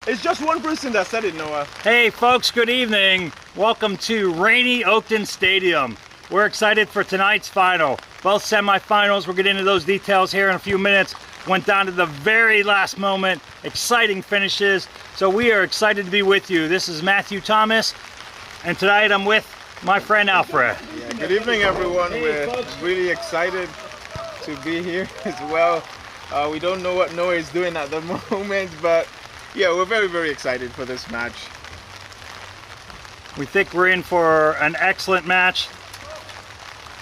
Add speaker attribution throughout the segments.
Speaker 1: It's just one person that said it, Noah.
Speaker 2: Hey folks, good evening. Welcome to rainy Oakton Stadium. We're excited for tonight's final. Both semifinals, we'll get into those details here in a few minutes. Went down to the very last moment. Exciting finishes. So we are excited to be with you. This is Matthew Thomas, and tonight I'm with my friend Alfred.
Speaker 1: Yeah, good evening everyone. We're really excited to be here as well. We don't know what Noah is doing at the moment, but yeah, we're very, very excited for this match.
Speaker 2: We think we're in for an excellent match.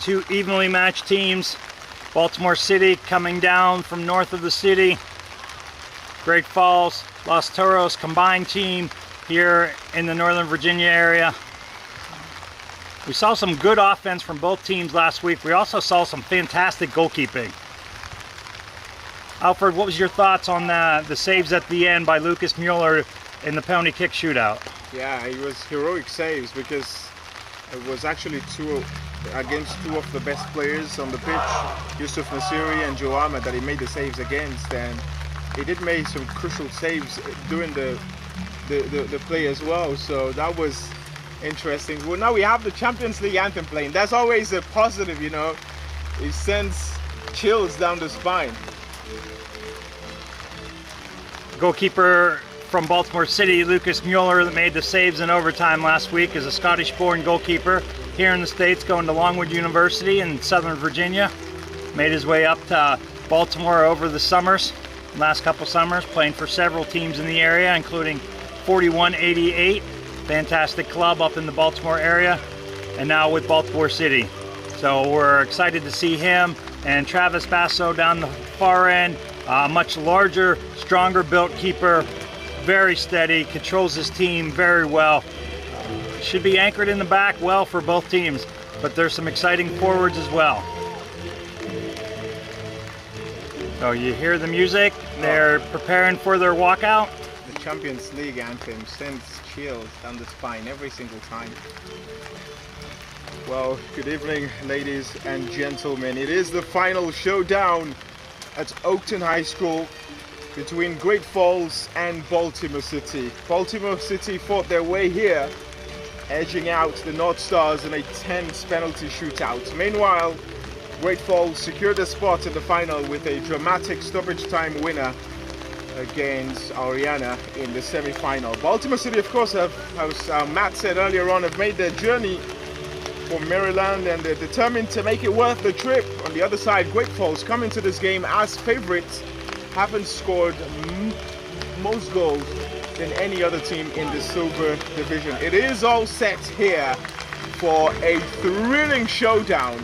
Speaker 2: Two evenly matched teams. Baltimore City coming down from north of the city. Great Falls, Los Toros combined team here in the Northern Virginia area. We saw some good offense from both teams last week. We also saw some fantastic goalkeeping. Alfred, what was your thoughts on the saves at the end by Lucas Mueller in the penalty kick shootout?
Speaker 1: Yeah, it was heroic saves because it was actually against two of the best players on the pitch, Yusuf Nasiri and Joe Ahmed, that he made the saves against, and he did make some crucial saves during the play as well, so that was interesting. Well, now we have the Champions League anthem playing. That's always a positive, you know. It sends chills down the spine.
Speaker 2: Goalkeeper from Baltimore City, Lucas Mueller, that made the saves in overtime last week, is a Scottish-born goalkeeper here in the States, going to Longwood University in Southern Virginia. Made his way up to Baltimore over the last couple summers, playing for several teams in the area, including 4188, fantastic club up in the Baltimore area, and now with Baltimore City. So we're excited to see him, and Travis Basso down the far end, much larger, stronger built keeper, very steady, controls his team very well. Should be anchored in the back well for both teams, but there's some exciting forwards as well. So you hear the music, they're preparing for their walkout.
Speaker 1: The Champions League anthem sends chills down the spine every single time. Well, good evening ladies and gentlemen. It is the final showdown at Oakton High School between Great Falls and Baltimore City. Baltimore City fought their way here, edging out the North Stars in a tense penalty shootout. Meanwhile, Great Falls secured a spot in the final with a dramatic stoppage time winner against Ariana in the semi-final. Baltimore City, of course, as Matt said earlier on, have made their journey from Maryland and they're determined to make it worth the trip. On the other side, Great Falls come into this game as favorites, haven't scored most goals than any other team in the silver division. It is all set here for a thrilling showdown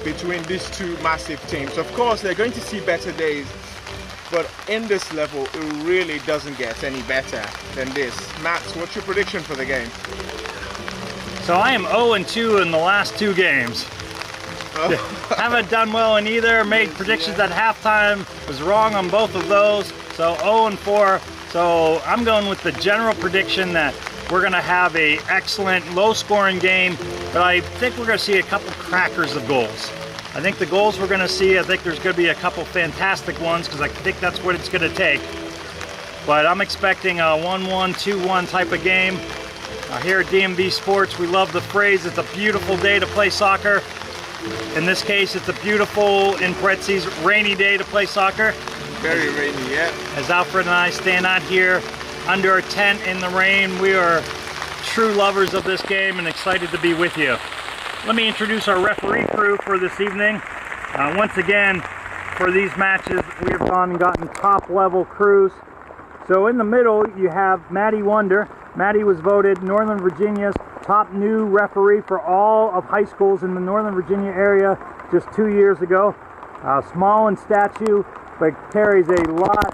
Speaker 1: between these two massive teams. Of course, they're going to see better days, but in this level, it really doesn't get any better than this. Matt, what's your prediction for the game?
Speaker 2: So I am 0-2 in the last two games. Haven't done well in either, made predictions at halftime, was wrong on both of those, so 0-4. So I'm going with the general prediction that we're going to have a excellent low-scoring game, but I think we're going to see a couple crackers of goals. I think the goals we're going to see, I think there's going to be a couple fantastic ones because I think that's what it's going to take. But I'm expecting a 1-1, 2-1 type of game. Here at DMV Sports, we love the phrase, it's a beautiful day to play soccer. In this case, it's a beautiful, in parentheses, rainy day to play soccer.
Speaker 1: Very rainy, yeah.
Speaker 2: As Alfred and I stand out here under a tent in the rain, we are true lovers of this game and excited to be with you. Let me introduce our referee crew for this evening. Once again, for these matches, we have gone and gotten top level crews. So in the middle, you have Maddie Wonder. Maddie was voted Northern Virginia's top new referee for all of high schools in the Northern Virginia area just 2 years ago. Small in stature, but carries a lot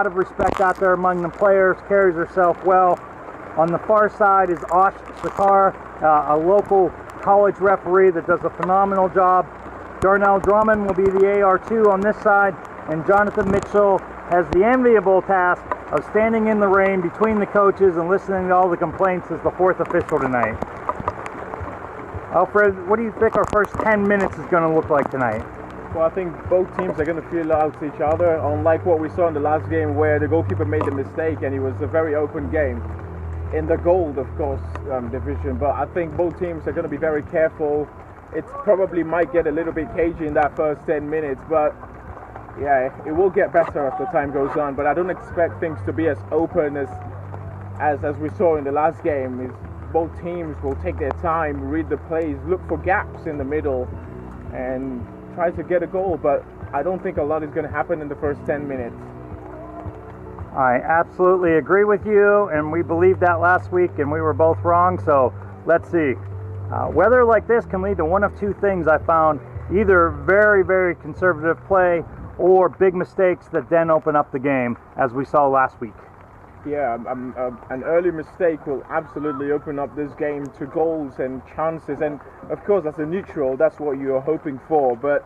Speaker 2: of respect out there among the players, carries herself well. On the far side is Ash Sakar, a local college referee that does a phenomenal job. Darnell Drummond will be the AR2 on this side, and Jonathan Mitchell has the enviable task of standing in the rain between the coaches and listening to all the complaints as the fourth official tonight. Alfred, what do you think our first 10 minutes is going to look like tonight?
Speaker 1: Well, I think both teams are going to feel out each other, unlike what we saw in the last game where the goalkeeper made a mistake and it was a very open game. In the gold, of course, division, but I think both teams are going to be very careful. It probably might get a little bit cagey in that first 10 minutes, but yeah, it will get better as the time goes on. But I don't expect things to be as open as we saw in the last game. Both teams will take their time, read the plays, look for gaps in the middle, and try to get a goal. But I don't think a lot is going to happen in the first 10 minutes.
Speaker 2: I absolutely agree with you, and we believed that last week, and we were both wrong. So let's see. Weather like this can lead to one of two things I found: either very, very conservative play or big mistakes that then open up the game, as we saw last week.
Speaker 1: Yeah, an early mistake will absolutely open up this game to goals and chances. And of course, as a neutral, that's what you're hoping for. But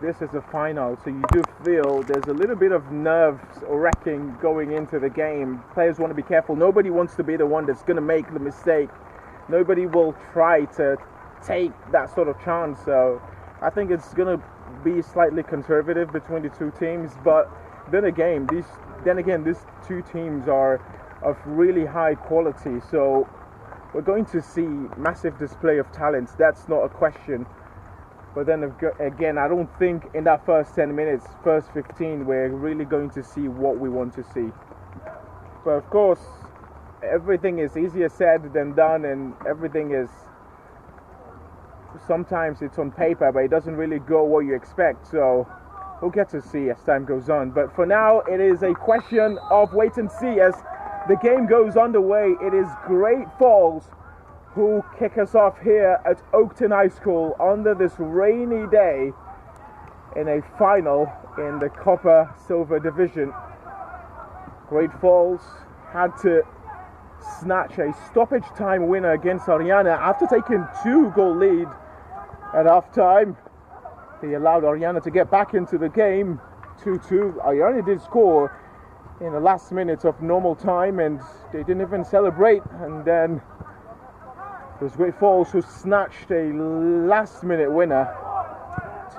Speaker 1: this is a final, so you do feel there's a little bit of nerves wrecking going into the game. Players want to be careful. Nobody wants to be the one that's going to make the mistake. Nobody will try to take that sort of chance. So I think it's going to be slightly conservative between the two teams. But then again, these two teams are of really high quality. So we're going to see massive display of talents. That's not a question. But then again, I don't think in that first 10 minutes, first 15, we're really going to see what we want to see. But of course, everything is easier said than done, and everything is, sometimes it's on paper, but it doesn't really go what you expect. So we'll get to see as time goes on. But for now, it is a question of wait and see as the game goes underway. It is Great Falls who kick us off here at Oakton High School under this rainy day in a final in the COPA Silver Division. Great Falls had to snatch a stoppage time winner against Ariana after taking 2-goal lead at half time. They allowed Ariana to get back into the game. 2-2. Ariana did score in the last minute of normal time and they didn't even celebrate, and then it was Great Falls who snatched a last-minute winner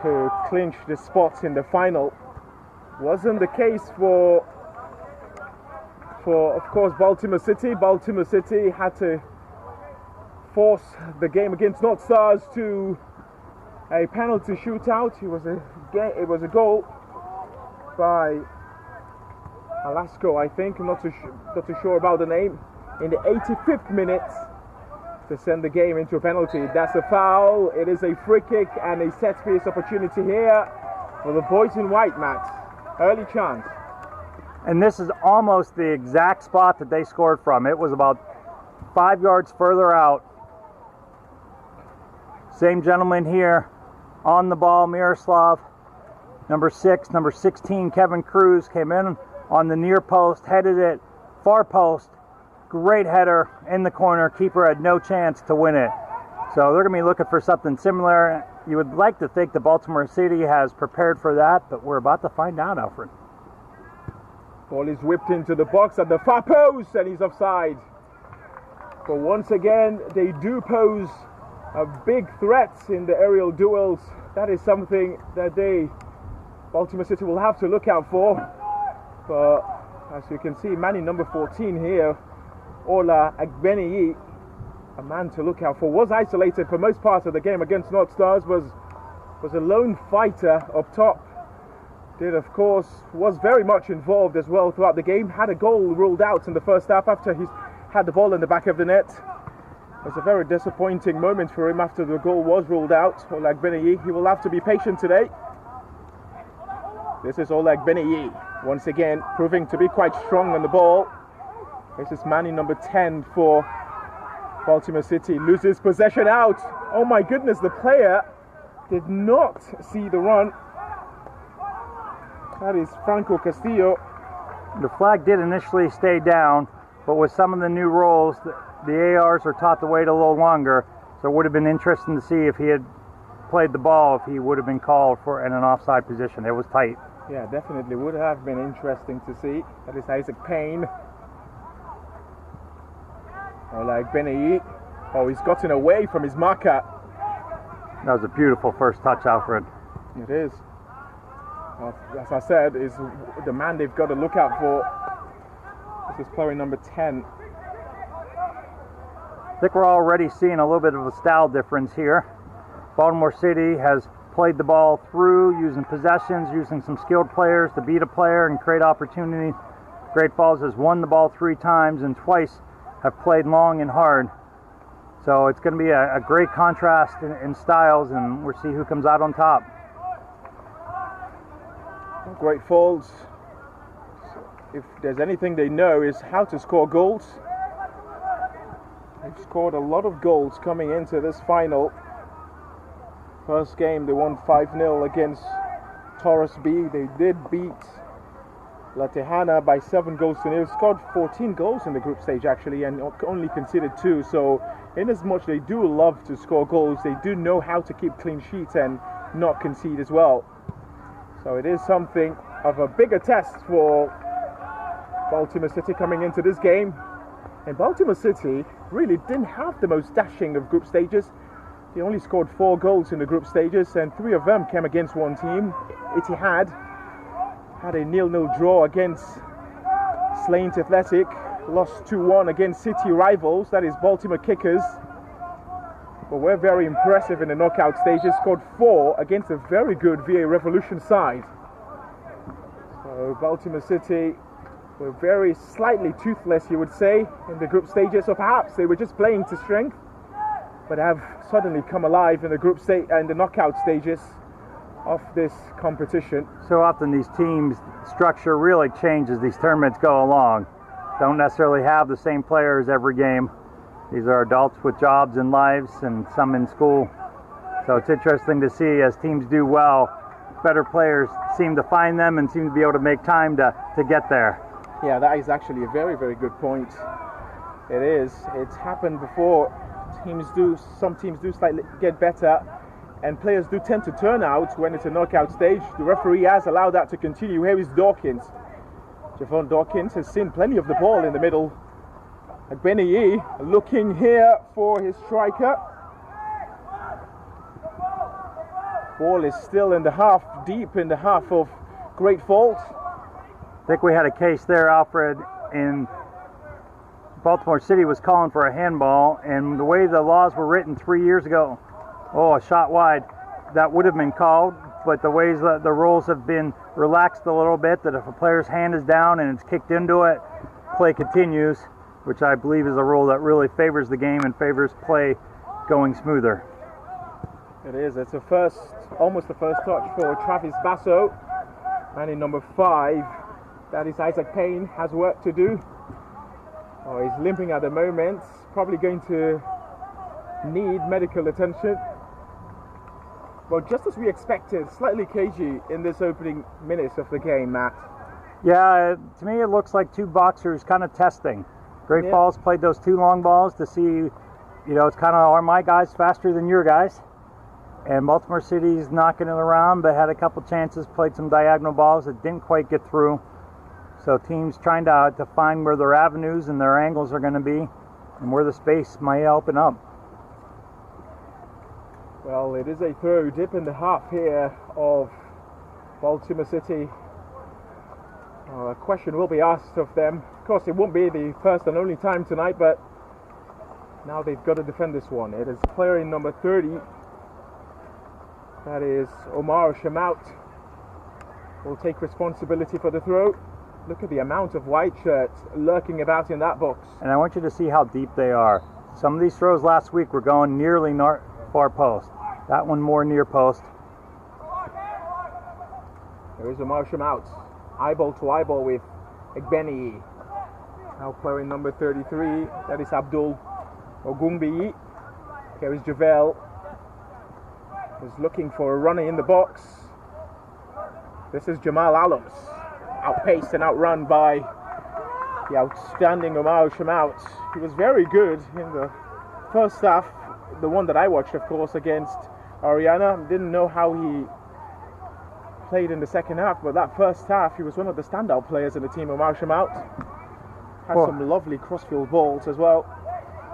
Speaker 1: to clinch the spot in the final. Wasn't the case for of course, Baltimore City. Baltimore City had to force the game against North Stars to a penalty shootout. It was a goal by Alasko, I think. I'm not too sure about the name. In the 85th minute, to send the game into a penalty. That's a foul. It is a free kick and a set piece opportunity here for the boys in white, Matt. Early chance.
Speaker 2: And this is almost the exact spot that they scored from. It was about 5 yards further out. Same gentleman here on the ball, Miroslav. Number 6, number 16, Kevin Cruz came in on the near post, headed it far post. Great header in the corner. Keeper had no chance to win it. So they're going to be looking for something similar. You would like to think the Baltimore City has prepared for that, but we're about to find out, Alfred.
Speaker 1: Ball is whipped into the box at the far post and he's offside. But once again, they do pose a big threat in the aerial duels. That is something that Baltimore City will have to look out for. But as you can see, man in number 14 here, Ola Agbeniyi, a man to look out for, was isolated for most parts of the game against North Stars, was a lone fighter up top. Did, of course, was very much involved as well throughout the game. Had a goal ruled out in the first half after he had the ball in the back of the net. It was a very disappointing moment for him after the goal was ruled out. Ola Agbeniyi, he will have to be patient today. This is Ola Agbeniyi, once again proving to be quite strong on the ball. This is man in number 10 for Baltimore City. Loses possession out. Oh my goodness, the player did not see the run. That is Franco Castillo.
Speaker 2: The flag did initially stay down, but with some of the new rules, the ARs are taught to wait a little longer. So it would have been interesting to see if he had played the ball, if he would have been called for in an offside position. It was tight.
Speaker 1: Yeah, definitely would have been interesting to see. That is Isaac Payne. Ola Agbeniyi. Oh, he's gotten away from his marker.
Speaker 2: That was a beautiful first touch, Alfred.
Speaker 1: It is. As I said, is the man they've got to look out for. This is player number 10.
Speaker 2: I think we're already seeing a little bit of a style difference here. Baltimore City has played the ball through, using possessions, using some skilled players to beat a player and create opportunities. Great Falls has won the ball 3 times and twice have played long and hard. So it's going to be a great contrast in styles, and we'll see who comes out on top.
Speaker 1: Great Falls, if there's anything they know, is how to score goals. They've scored a lot of goals coming into this final. First game they won 5-0 against Taurus B. They did beat La Tejana by 7 goals to 0. Scored 14 goals in the group stage actually, and only conceded 2. So in as much they do love to score goals, they do know how to keep clean sheets and not concede as well. So it is something of a bigger test for Baltimore City coming into this game. And Baltimore City really didn't have the most dashing of group stages. They only scored 4 goals in the group stages, and 3 of them came against one team. Etihad had a 0-0 draw against Slains Athletic, lost 2-1 against City rivals, that is Baltimore Kickers. But we're very impressive in the knockout stages, scored 4 against a very good VA Revolution side. So Baltimore City were very slightly toothless, you would say, in the group stages, or perhaps they were just playing to strength, but have suddenly come alive in the group stage and the knockout stages of this competition.
Speaker 2: So often these teams' structure really changes these tournaments go along. Don't necessarily have the same players every game. These are adults with jobs and lives, and some in school. So it's interesting to see as teams do well, better players seem to find them and seem to be able to make time to get there.
Speaker 1: Yeah, that is actually a very, very good point. It is. It's happened before. Some teams do slightly get better, and players do tend to turn out when it's a knockout stage. The referee has allowed that to continue. Here is Dawkins. Javon Dawkins has seen plenty of the ball in the middle. Agbeniyi looking here for his striker. Ball is still in the half, deep in the half of Great Falls.
Speaker 2: I think we had a case there, Alfred, in Baltimore City was calling for a handball, and the way the laws were written 3 years ago, a shot wide, that would have been called, but the ways that the rules have been relaxed a little bit, that if a player's hand is down and it's kicked into it, play continues, which I believe is a rule that really favors the game and favors play going smoother.
Speaker 1: It is. It's almost the first touch for Travis Basso, and in number 5, that is Isaac Payne, has work to do. He's limping at the moment, probably going to need medical attention. Well, just as we expected, slightly cagey in this opening minutes of the game, Matt.
Speaker 2: Yeah, to me it looks like 2 boxers kind of testing. Great Falls played those 2 long balls to see, it's kind of, are my guys faster than your guys? And Baltimore City's knocking it around, but had a couple chances, played some diagonal balls that didn't quite get through. So teams trying to find where their avenues and their angles are going to be and where the space might open up.
Speaker 1: Well, it is a throw dip in the half here of Baltimore City. A question will be asked of them. Of course, it won't be the first and only time tonight, but now they've got to defend this one. It is player in number 30. That is Omar Shamaut. Will take responsibility for the throw. Look at the amount of white shirts lurking about in that box.
Speaker 2: And I want you to see how deep they are. Some of these throws last week were going nearly far post. That one more near post.
Speaker 1: There is Omar Shamaut. Eyeball to eyeball with Egbeni. Now playing number 33. That is Abdul Ogumbi. Here is Javel. He's looking for a runner in the box. This is Jamal Alams. Outpaced and outrun by the outstanding Omar Shamaut. He was very good in the first half, the one that I watched, of course, against Ariana. Didn't know how he played in the second half, but that first half he was one of the standout players in the team. Omar Shamaut had some lovely crossfield balls as well.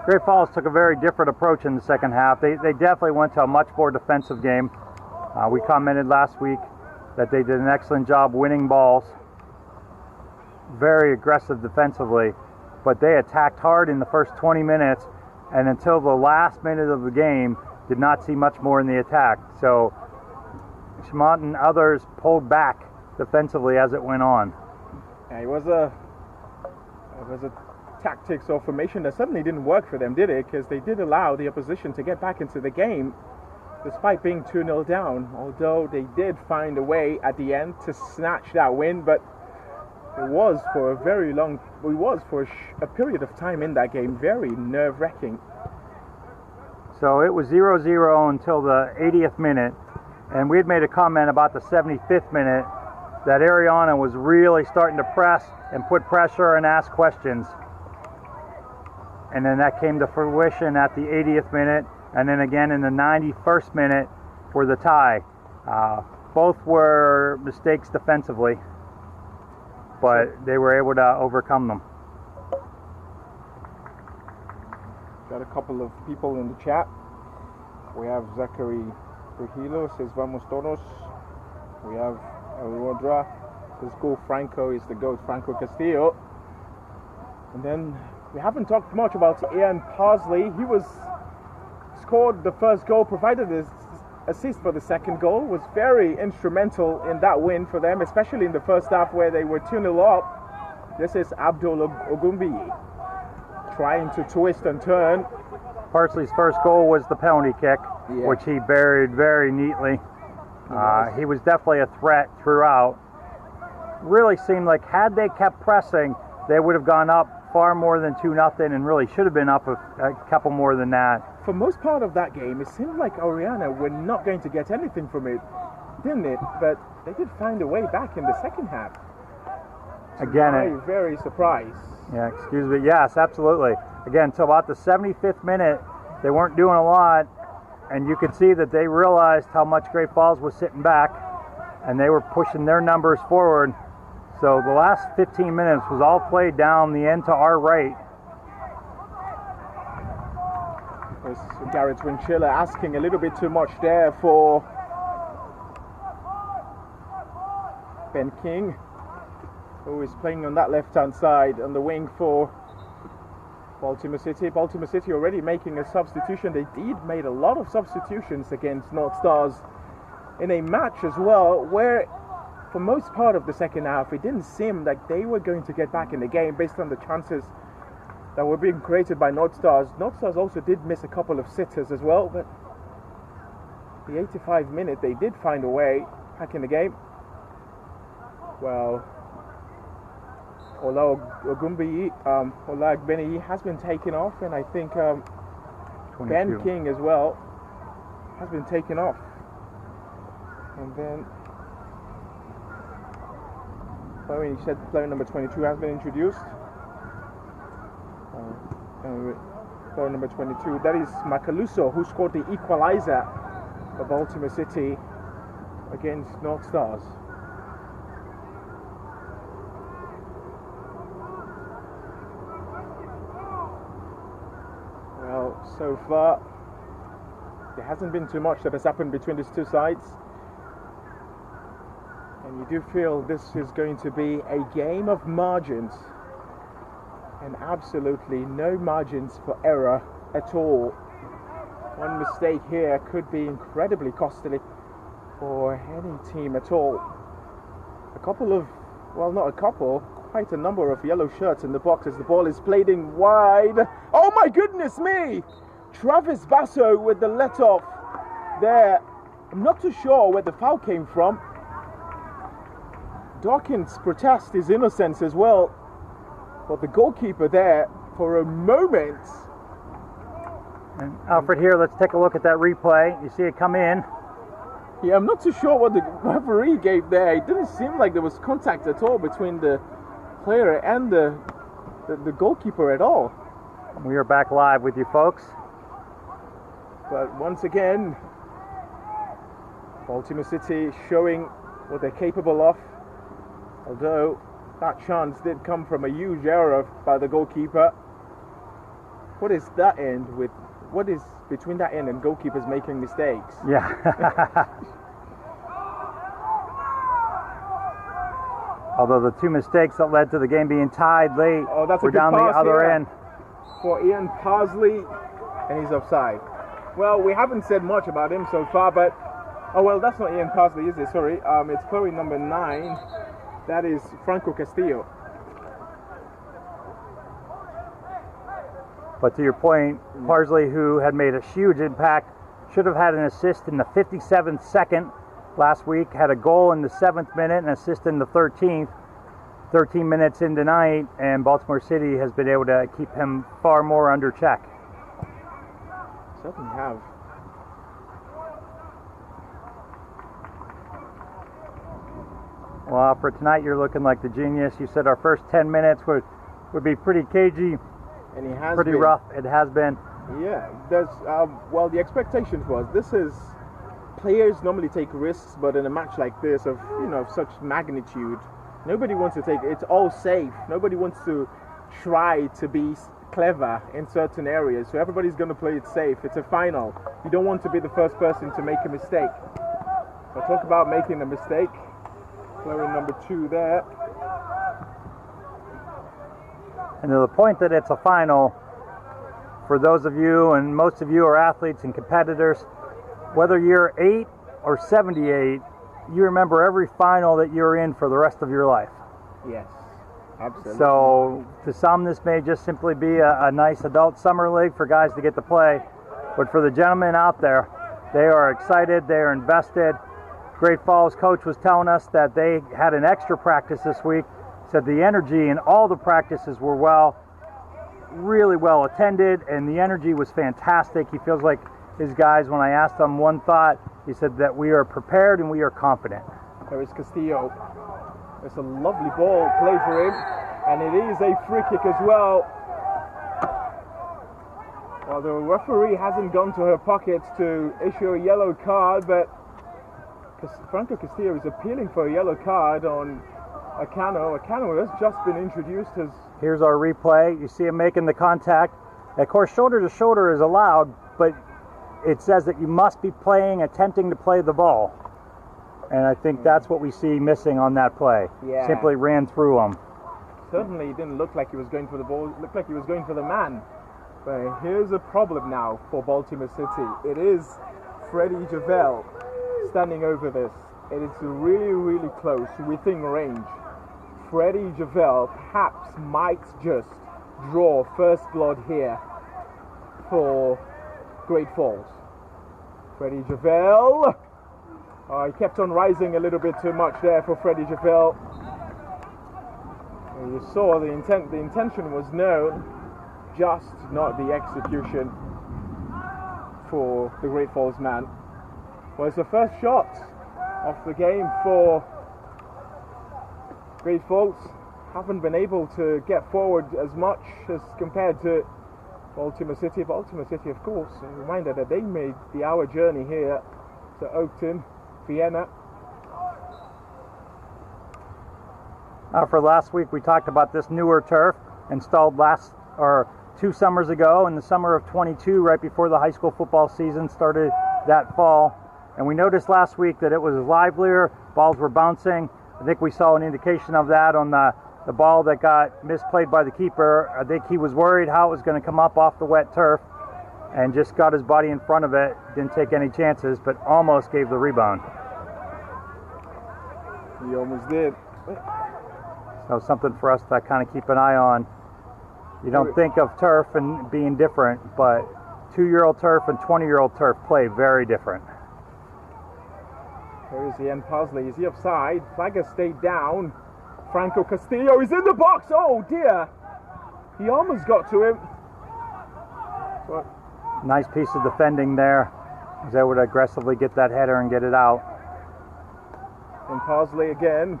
Speaker 2: Great Falls took a very different approach in the second half. They definitely went to a much more defensive game. We commented last week that they did an excellent job winning balls. Very aggressive defensively, but they attacked hard in the first 20 minutes, and until the last minute of the game, did not see much more in the attack. So Schmott and others pulled back defensively as it went on.
Speaker 1: Yeah, it was a tactics or formation that certainly didn't work for them, did it? Because they did allow the opposition to get back into the game despite being 2-0 down, although they did find a way at the end to snatch that win. But it was for a period of time in that game very nerve-wracking.
Speaker 2: So it was 0-0 until the 80th minute, and we had made a comment about the 75th minute that Ariana was really starting to press and put pressure and ask questions. And then that came to fruition at the 80th minute, and then again in the 91st minute for the tie. Both were mistakes defensively, but they were able to overcome them.
Speaker 1: Got a couple of people in the chat. We have Zachary Trujillo says vamos todos. We have Rodra says go Franco is the GOAT, Franco Castillo. And then we haven't talked much about Ian Parsley. He scored the first goal, provided his assist for the second goal, was very instrumental in that win for them, especially in the first half where they were 2-0 up. This is Abdul Ogumbi trying to twist and turn.
Speaker 2: Parsley's first goal was the penalty kick, which he buried very neatly. He was definitely a threat throughout. Really seemed like had they kept pressing, they would have gone up far more than 2-0 and really should have been up a couple more than that.
Speaker 1: For most part of that game, it seemed like Oriana were not going to get anything from it, didn't it? But they did find a way back in the second half.
Speaker 2: Again,
Speaker 1: very surprised.
Speaker 2: Yeah, excuse me. Yes, absolutely. Again, until about the 75th minute, they weren't doing a lot, and you could see that they realized how much Great Falls was sitting back, and they were pushing their numbers forward. So the last 15 minutes was all played down the end to our right.
Speaker 1: Garrett Winchilla asking a little bit too much there for Ben King, who is playing on that left-hand side on the wing for Baltimore City. Baltimore City already making a substitution. They did made a lot of substitutions against North Stars in a match as well, where for most part of the second half it didn't seem like they were going to get back in the game based on the chances that were being created by North Stars. North Stars also did miss a couple of sitters as well, but the 85th minute they did find a way back in the game. Well, Ola Ogbeni has been taken off, and I think Ben King as well has been taken off. And then Chloe said player number 22 has been introduced. Player number 22, that is Macaluso, who scored the equalizer for Baltimore City against North Stars. Well, so far there hasn't been too much that has happened between these two sides, and you do feel this is going to be a game of margins, and absolutely no margins for error at all. One mistake here could be incredibly costly for any team at all. A couple of, well, not a couple, quite a number of yellow shirts in the box as the ball is played in wide. Oh my goodness me! Travis Basso with the let off there. I'm not too sure where the foul came from. Dawkins protests his innocence as well, but the goalkeeper there for a moment.
Speaker 2: And Alfred, here, let's take a look at that replay. You see it come in.
Speaker 1: Yeah, I'm not too sure what the referee gave there. It didn't seem like there was contact at all between the player and the goalkeeper at all.
Speaker 2: We are back live with you folks.
Speaker 1: But once again, Baltimore City showing what they're capable of. Although that chance did come from a huge error by the goalkeeper. What is that end with? What is between that end and goalkeepers making mistakes?
Speaker 2: Yeah. Although the two mistakes that led to the game being tied late were down the other end.
Speaker 1: For Ian Parsley, and he's offside. Well, we haven't said much about him so far, but oh well, that's not Ian Parsley, is it? Sorry, it's Chloe number 9. That is Franco Castillo.
Speaker 2: But to your point, Parsley, who had made a huge impact, should have had an assist in the 57th second last week, had a goal in the 7th minute, an assist in the 13th. 13 minutes in tonight, and Baltimore City has been able to keep him far more under check.
Speaker 1: Certainly have.
Speaker 2: Well, for tonight, you're looking like the genius. You said our first 10 minutes would be pretty cagey,
Speaker 1: and it has
Speaker 2: pretty
Speaker 1: been
Speaker 2: rough. It has been.
Speaker 1: Yeah, there's well, the expectations was this is players normally take risks, but in a match like this of such magnitude, nobody wants to take. It's all safe. Nobody wants to try to be clever in certain areas. So everybody's going to play it safe. It's a final. You don't want to be the first person to make a mistake. So talk about making a mistake. Player number 2 there.
Speaker 2: And to the point that it's a final, for those of you, and most of you are athletes and competitors, whether you're 8 or 78, you remember every final that you're in for the rest of your life.
Speaker 1: Yes, absolutely.
Speaker 2: So to some, this may just simply be a nice adult summer league for guys to get to play. But for the gentlemen out there, they are excited, they are invested. Great Falls coach was telling us that they had an extra practice this week. Said the energy in all the practices were really well attended, and the energy was fantastic. He feels like his guys, when I asked them one thought, he said that we are prepared and we are confident.
Speaker 1: There is Castillo. It's a lovely ball play for him, and it is a free kick as well. Well, the referee hasn't gone to her pockets to issue a yellow card, but Franco Castillo is appealing for a yellow card on Acano. Acano has just been introduced as...
Speaker 2: Here's our replay. You see him making the contact. Of course, shoulder to shoulder is allowed, but it says that you must be attempting to play the ball. And I think that's what we see missing on that play.
Speaker 1: Yeah.
Speaker 2: Simply ran through him.
Speaker 1: Certainly he didn't look like he was going for the ball. It looked like he was going for the man. But here's a problem now for Baltimore City. It is Freddie Javel standing over this. It is really, really close, within range. Freddie Javel perhaps might just draw first blood here for Great Falls. Freddie Javel. He kept on rising a little bit too much there for Freddie Javel. And you saw the intention was known, just not the execution for the Great Falls man. Well, it's the first shot of the game for Great Falls. Haven't been able to get forward as much as compared to Baltimore City. Baltimore City, of course, a reminder that they made the hour journey here to Oakton, Vienna.
Speaker 2: For last week, we talked about this newer turf installed 2 summers ago, in the summer of 22, right before the high school football season started that fall. And we noticed last week that it was livelier, balls were bouncing. I think we saw an indication of that on the ball that got misplayed by the keeper. I think he was worried how it was going to come up off the wet turf and just got his body in front of it. Didn't take any chances, but almost gave the rebound.
Speaker 1: He almost did.
Speaker 2: So something for us to kind of keep an eye on. You don't think of turf and being different, but 2-year-old turf and 20-year-old turf play very different.
Speaker 1: Here is Ian Parsley. Is he offside? Flagger stayed down. Franco Castillo is in the box. Oh dear. He almost got to him. But
Speaker 2: nice piece of defending there. He was able to aggressively get that header and get it out.
Speaker 1: And Parsley again.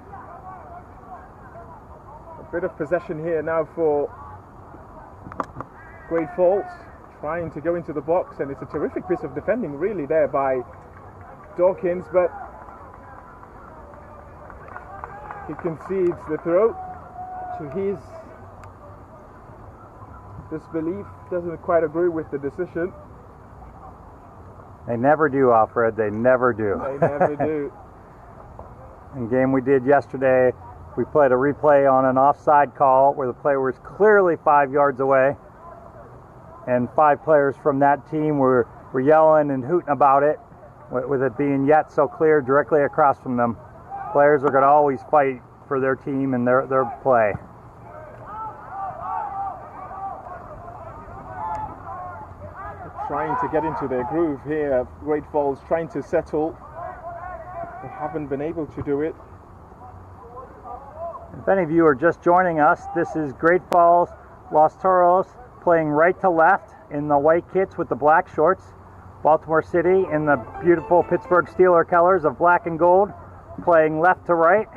Speaker 1: A bit of possession here now for Great Falls. Trying to go into the box, and it's a terrific piece of defending really there by Dawkins, but he concedes the throw to his disbelief. Doesn't quite agree with the decision.
Speaker 2: They never do, Alfred. They never do.
Speaker 1: They never do.
Speaker 2: In game we did yesterday, We played a replay on an offside call where the player was clearly 5 yards away, and 5 players from that team were yelling and hooting about it, with it being yet so clear directly across from them. Players are going to always fight for their team and their play.
Speaker 1: Trying to get into their groove here. Great Falls trying to settle. They haven't been able to do it.
Speaker 2: If any of you are just joining us, this is Great Falls Los Toros playing right to left in the white kits with the black shorts. Baltimore City in the beautiful Pittsburgh Steelers colors of black and gold playing left to right.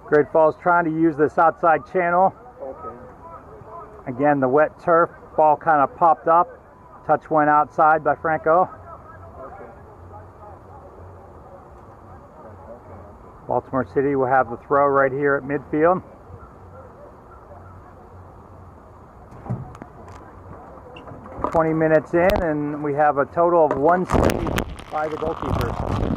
Speaker 2: Great Falls trying to use this outside channel. Again, the wet turf, ball kind of popped up. Touch went outside by Franco. Baltimore City will have the throw right here at midfield. "20 minutes in, and we have a total of 1 save by the goalkeepers.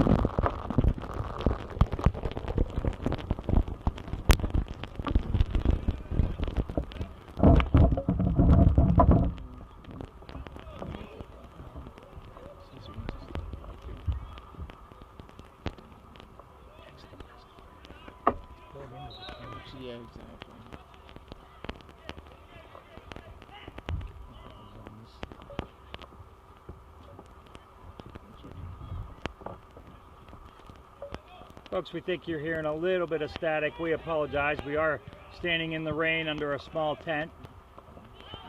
Speaker 1: Yeah, exactly.
Speaker 2: Folks, we think you're hearing a little bit of static. We apologize. We are standing in the rain under a small tent.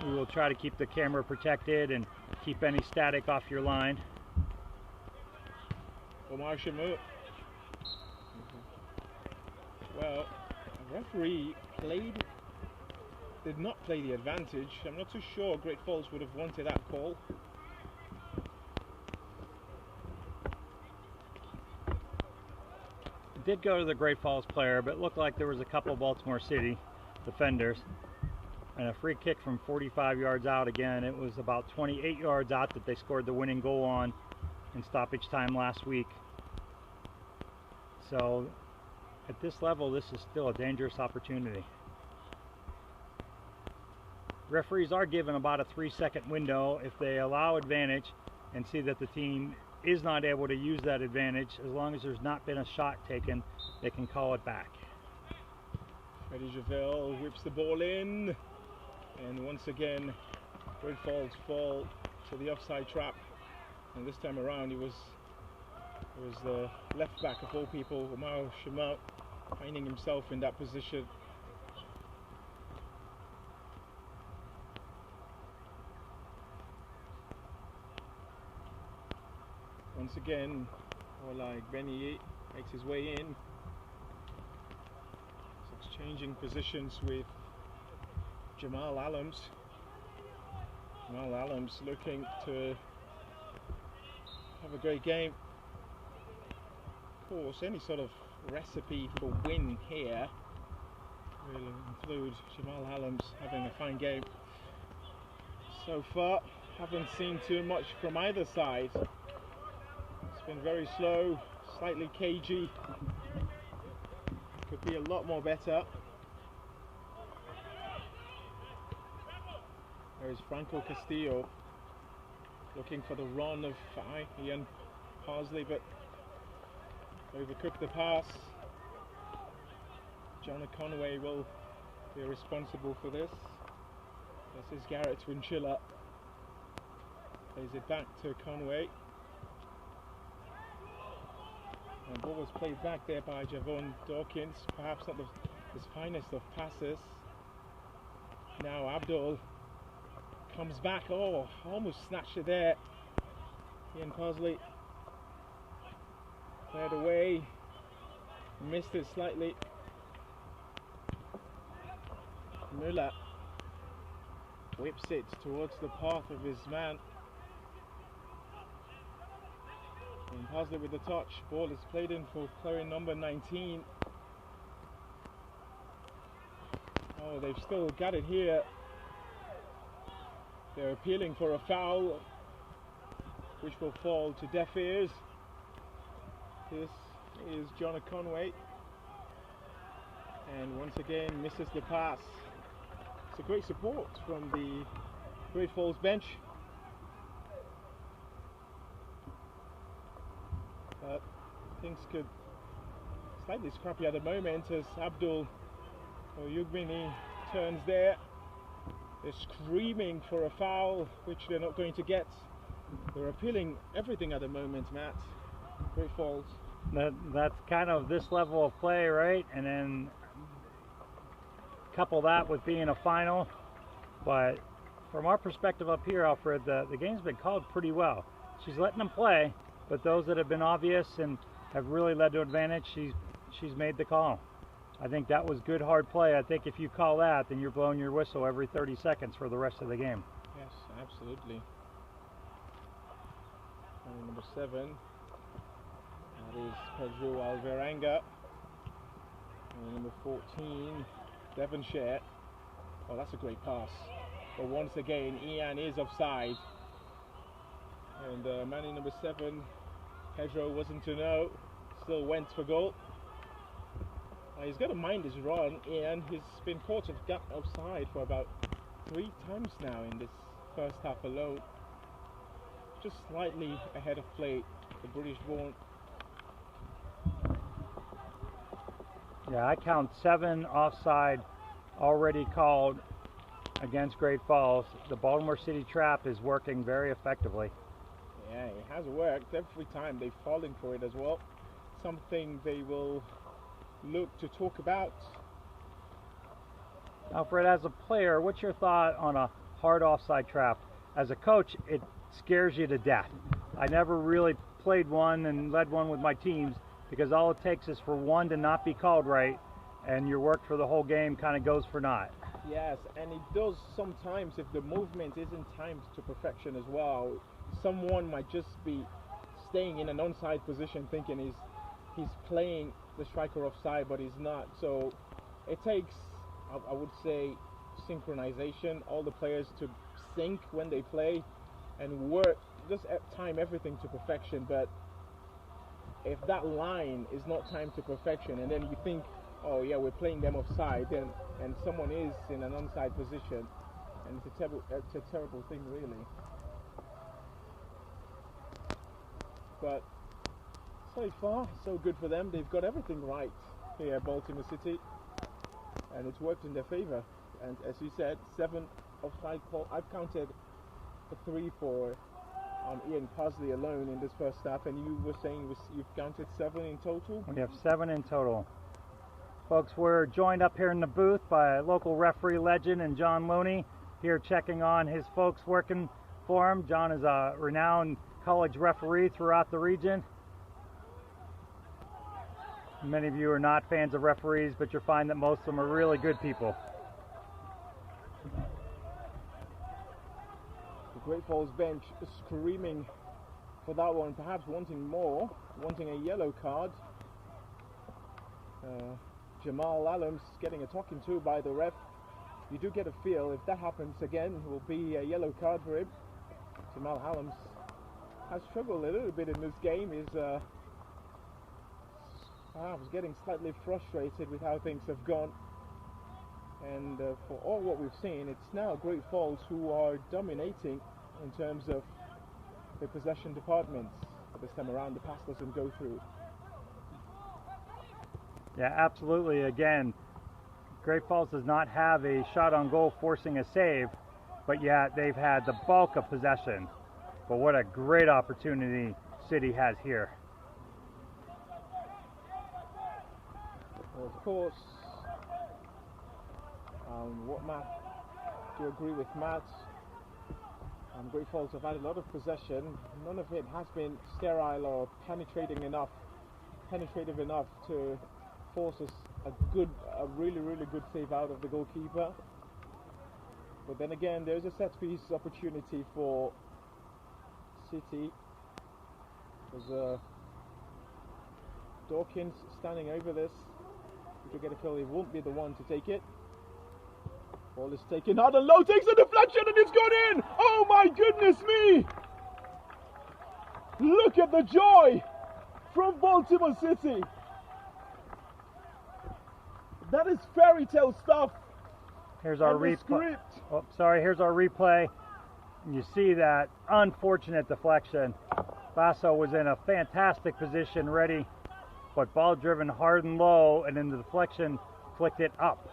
Speaker 2: We will try to keep the camera protected and keep any static off your line.
Speaker 1: Well, the referee did not play the advantage. I'm not too sure Great Falls would have wanted that call.
Speaker 2: It did go to the Great Falls player, but it looked like there was a couple Baltimore City defenders. And a free kick from 45 yards out again. It was about 28 yards out that they scored the winning goal on in stoppage time last week. So at this level, this is still a dangerous opportunity. Referees are given about a 3-second window if they allow advantage and see that the team is not able to use that advantage. As long as there's not been a shot taken, they can call it back.
Speaker 1: Eddie Javelle whips the ball in, and once again Great Falls fall to the offside trap, and this time around it was the left back of all people, Omar Shamal, finding himself in that position. Once again, Benny makes his way in. He's exchanging positions with Jamal Allams. Jamal Allams looking to have a great game. Of course, any sort of recipe for win here will include Jamal Allams having a fine game. So far, haven't seen too much from either side. It's been very slow, slightly cagey. Could be a lot more better. There's Franco Castillo looking for the run of Ian Parsley, but overcooked the pass. John Conway will be responsible for this. This is Garrett Winchilla. Plays it back to Conway. And ball was played back there by Javon Dawkins, perhaps not his finest of passes. Now Abdul comes back. Oh, almost snatched it there. Ian Parsley cleared away, missed it slightly. Müller whips it towards the path of his man. And Parsley with the touch. Ball is played in for player number 19. Oh, they've still got it here. They're appealing for a foul, which will fall to deaf ears. This is John Conway, and once again misses the pass. It's a great support from the Great Falls bench. But things could slightly scrappy at the moment as Abdul Oyugbini turns there. They're screaming for a foul, which they're not going to get. They're appealing everything at the moment, Matt. Great Falls.
Speaker 2: That's kind of this level of play, right? And then couple that with being a final. But from our perspective up here, Alfred, the game's been called pretty well. She's letting them play, but those that have been obvious and have really led to advantage, she's made the call. I think that was good hard play. I think if you call that, then you're blowing your whistle every 30 seconds for the rest of the game.
Speaker 1: Yes, absolutely. And number 7, that is Pedro Alvarenga. And number 14, Devonshire. Oh, that's a great pass. But once again, Ian is offside. And man in number 7, Pedro, wasn't to know. Still went for goal. He's got to mind his run, Ian. He's been caught offside for about 3 times now in this first half alone. Just slightly ahead of play, the British born.
Speaker 2: Yeah, I count 7 offside already called against Great Falls. The Baltimore City trap is working very effectively.
Speaker 1: Yeah, it has worked. Every time they've fallen for it as well. Something they will look to talk about.
Speaker 2: Alfred, as a player, what's your thought on a hard offside trap? As a coach, it scares you to death. I never really played one and led one with my teams because all it takes is for one to not be called right and your work for the whole game kind of goes for naught.
Speaker 1: Yes, and it does sometimes if the movement isn't timed to perfection as well. Someone might just be staying in an onside position thinking he's playing the striker offside, but he's not. So it takes, I would say, synchronization, all the players to sync when they play and work, just time everything to perfection. But if that line is not timed to perfection and then you think, oh yeah, we're playing them offside, then and someone is in an onside position, and it's a terrible thing really. But so far, so good for them. They've got everything right here at Baltimore City, and it's worked in their favor. And as you said, 7 offside call. I've counted 3 for Ian Parsley alone in this first half, and you were saying you've counted 7 in total?
Speaker 2: We have 7 in total. Folks, we're joined up here in the booth by local referee legend and John Looney, here checking on his folks working for him. John is a renowned college referee throughout the region. Many of you are not fans of referees, but you'll find that most of them are really good people.
Speaker 1: The Great Falls bench is screaming for that one, perhaps wanting more, wanting a yellow card. Jamal Adams getting a talking to by the ref. You do get a feel if that happens again, it will be a yellow card for him. Jamal Adams has struggled a little bit in this game. He's perhaps getting slightly frustrated with how things have gone. And for all what we've seen, it's now Great Falls who are dominating in terms of the possession departments. But this time around, the pass doesn't go through.
Speaker 2: Yeah, absolutely. Again, Great Falls does not have a shot on goal forcing a save, but yet they've had the bulk of possession. But what a great opportunity City has here.
Speaker 1: Well, of course, do agree with Matt. Great Falls have had a lot of possession. None of it has been sterile or penetrative enough to force us a really good save out of the goalkeeper. But then again, there's a set piece opportunity for City. There's Dawkins standing over this. You could get a feel he won't be the one to take it. Ball is taken out and low, takes a deflection and it's gone in! Oh my goodness me! Look at the joy from Baltimore City. That is fairy tale stuff.
Speaker 2: Here's our replay. Oh, sorry, here's our replay. You see that unfortunate deflection. Basso was in a fantastic position, ready, but ball driven hard and low, and then the deflection flicked it up.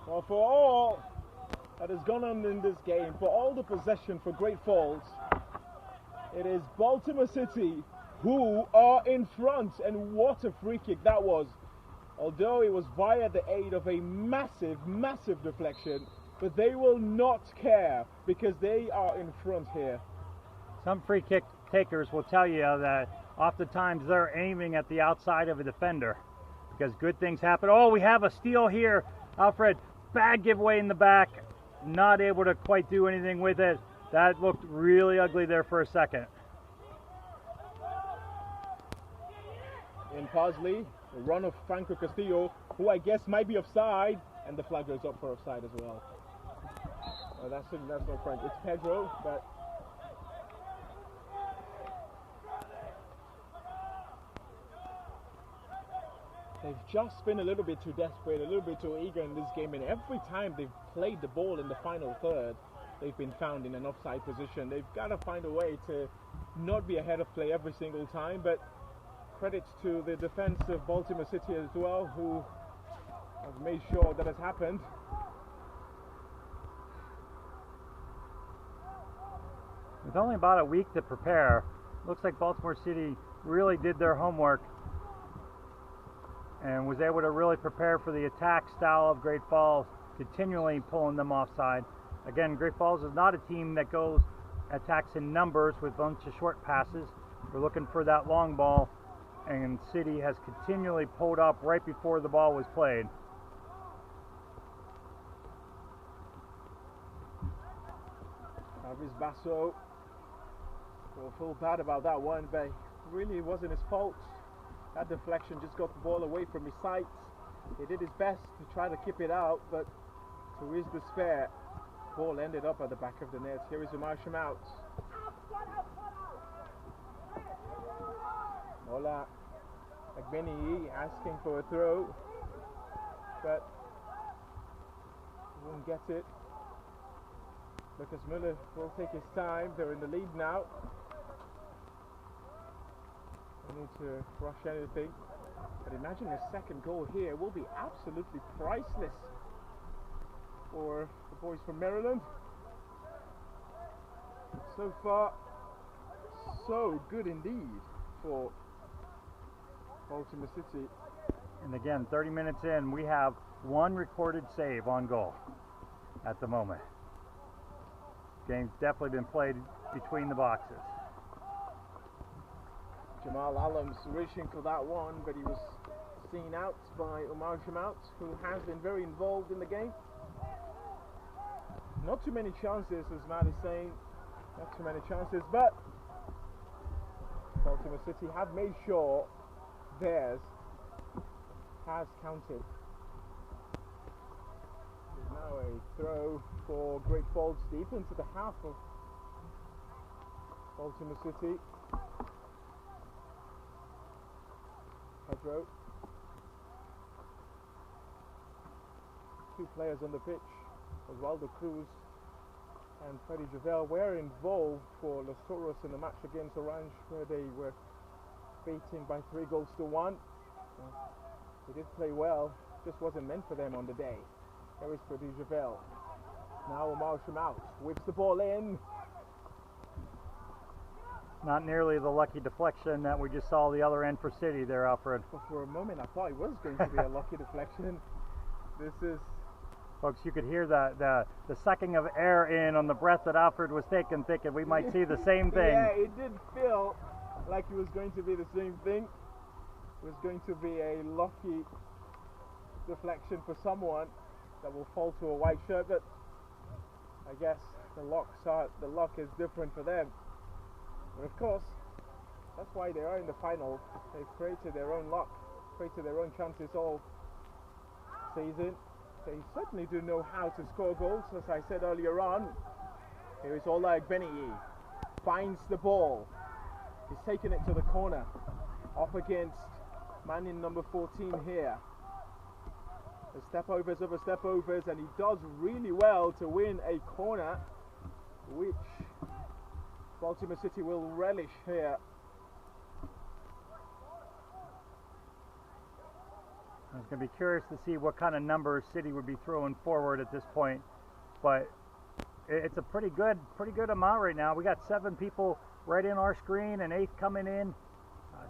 Speaker 1: Well, for all that has gone on in this game, for all the possession for Great Falls, it is Baltimore City who are in front, and what a free kick that was. Although it was via the aid of a massive deflection, but they will not care because they are in front here.
Speaker 2: Some free kick takers will tell you that oftentimes they're aiming at the outside of a defender because good things happen. Oh, we have a steal here, Alfred. Bad giveaway in the back, not able to quite do anything with it. That looked really ugly there for a second.
Speaker 1: In Parsley, the run of Franco Castillo, who I guess might be offside, and the flag goes up for offside as well. That's not Frank, it's Pedro, but they've just been a little bit too desperate, a little bit too eager in this game, and every time they've played the ball in the final third, they've been found in an offside position. They've got to find a way to not be ahead of play every single time, but credits to the defense of Baltimore City as well, who have made sure that has happened.
Speaker 2: With only about a week to prepare, looks like Baltimore City really did their homework and was able to really prepare for the attack style of Great Falls, continually pulling them offside. Again, Great Falls is not a team that goes attacks in numbers with a bunch of short passes. We're looking for that long ball, and City has continually pulled up right before the ball was played.
Speaker 1: Fabrice Basso will feel bad about that one, but really it wasn't his fault. That deflection just got the ball away from his sights. He did his best to try to keep it out, but to his despair, ball ended up at the back of the net. Here is Omar Shamaut. Mola Agbeni asking for a throw, but won't get it. Lucas Müller will take his time. They're in the lead now. Don't need to rush anything. But imagine a second goal here will be absolutely priceless for the boys from Maryland. So far, so good indeed for Baltimore City.
Speaker 2: And again, 30 minutes in, we have one recorded save on goal at the moment. Game's definitely been played between the boxes.
Speaker 1: Jamal Allam's reaching for that one, but he was seen out by Omar Shamaut, who has been very involved in the game. Not too many chances, as Matt is saying. Not too many chances, but Baltimore City have made sure theirs has counted. There's now a throw for Great Falls deep into the half of Baltimore City. Pedro. Two players on the pitch, Oswaldo Cruz and Freddie Javel, were involved for Los Toros in the match against Orange, where they were beating by 3-1. They did play well, just wasn't meant for them on the day. There is Freddie Javel. Now Omar Shamaut whips the ball in.
Speaker 2: Not nearly the lucky deflection that we just saw the other end for City there, Alfred.
Speaker 1: But for a moment I thought it was going to be a lucky deflection. This is...
Speaker 2: Folks, you could hear the sucking of air in on the breath that Alfred was taking, thinking we might see the same thing.
Speaker 1: Yeah, it did feel like it was going to be the same thing. It was going to be a lucky deflection for someone that will fall to a white shirt, but I guess the luck is different for them. But of course, that's why they are in the final. They've created their own luck, created their own chances all season. They certainly do know how to score goals, as I said earlier on. Here is Oleg Beniyi. Finds the ball. He's taking it to the corner. Up against man in number 14 here. The step overs over step overs, and he does really well to win a corner, which Baltimore City will relish here.
Speaker 2: I was going to be curious to see what kind of number City would be throwing forward at this point, but it's a pretty good amount right now. We got 7 people right in our screen and 8 coming in.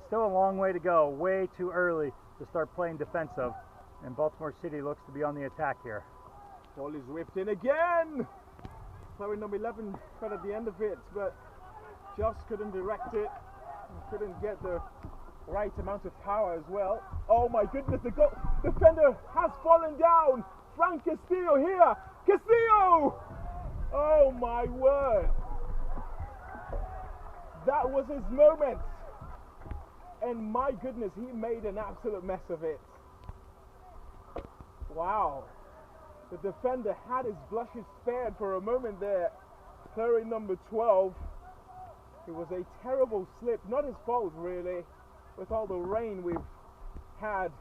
Speaker 2: Still a long way to go. Way too early to start playing defensive, and Baltimore City looks to be on the attack here.
Speaker 1: Ball is whipped in again. Player number 11 got at the end of it, but just couldn't direct it. Couldn't get the right amount of power as well. Oh my goodness, the goal defender has fallen down. Frank Castillo here. Castillo! Oh my word. That was his moment. And my goodness, he made an absolute mess of it. Wow. The defender had his blushes spared for a moment there. Player number 12. It was a terrible slip. Not his fault, really, with all the rain we've had.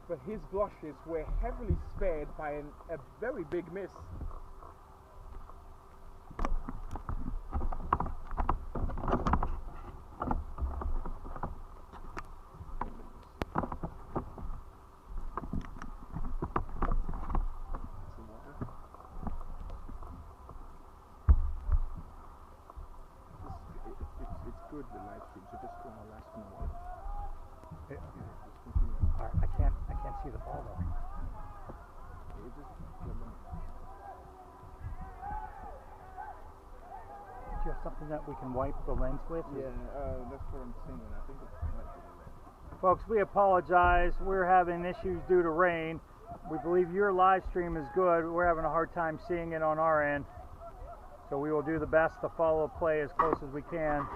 Speaker 1: But his blushes were heavily spared by a very big miss. Good, the live stream, so just go on last minute.
Speaker 2: Okay.
Speaker 1: Just continue.
Speaker 2: Alright, I can't see the ball though.
Speaker 1: Okay, just
Speaker 2: Do you have something that we can wipe the lens with?
Speaker 1: yeah, that's what I'm saying. I think it might be the lens.
Speaker 2: Folks, we apologize. We're having issues due to rain. We believe your live stream is good. We're having a hard time seeing it on our end. So we will do the best to follow play as close as we can.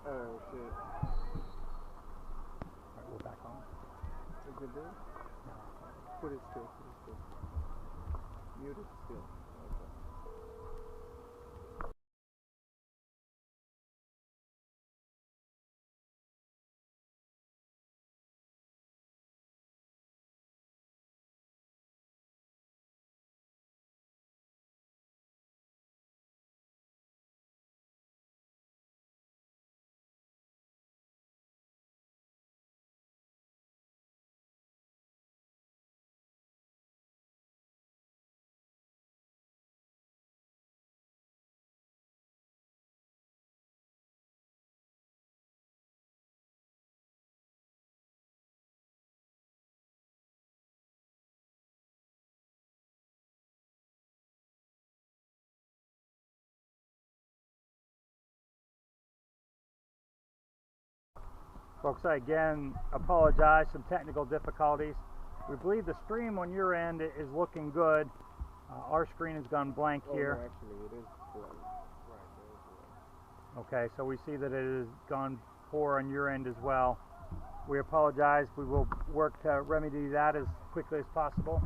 Speaker 1: Oh shit.
Speaker 2: Alright, we're back on.
Speaker 1: Is it there?
Speaker 2: No.
Speaker 1: Put it still, put it still. Mute it still. Okay.
Speaker 2: Folks, I again apologize, some technical difficulties. We believe the stream on your end is looking good. Our screen has gone blank here.
Speaker 1: No, actually, it is blank. Right, there is blank.
Speaker 2: Okay, so we see that it has gone poor on your end as well. We apologize. We will work to remedy that as quickly as possible.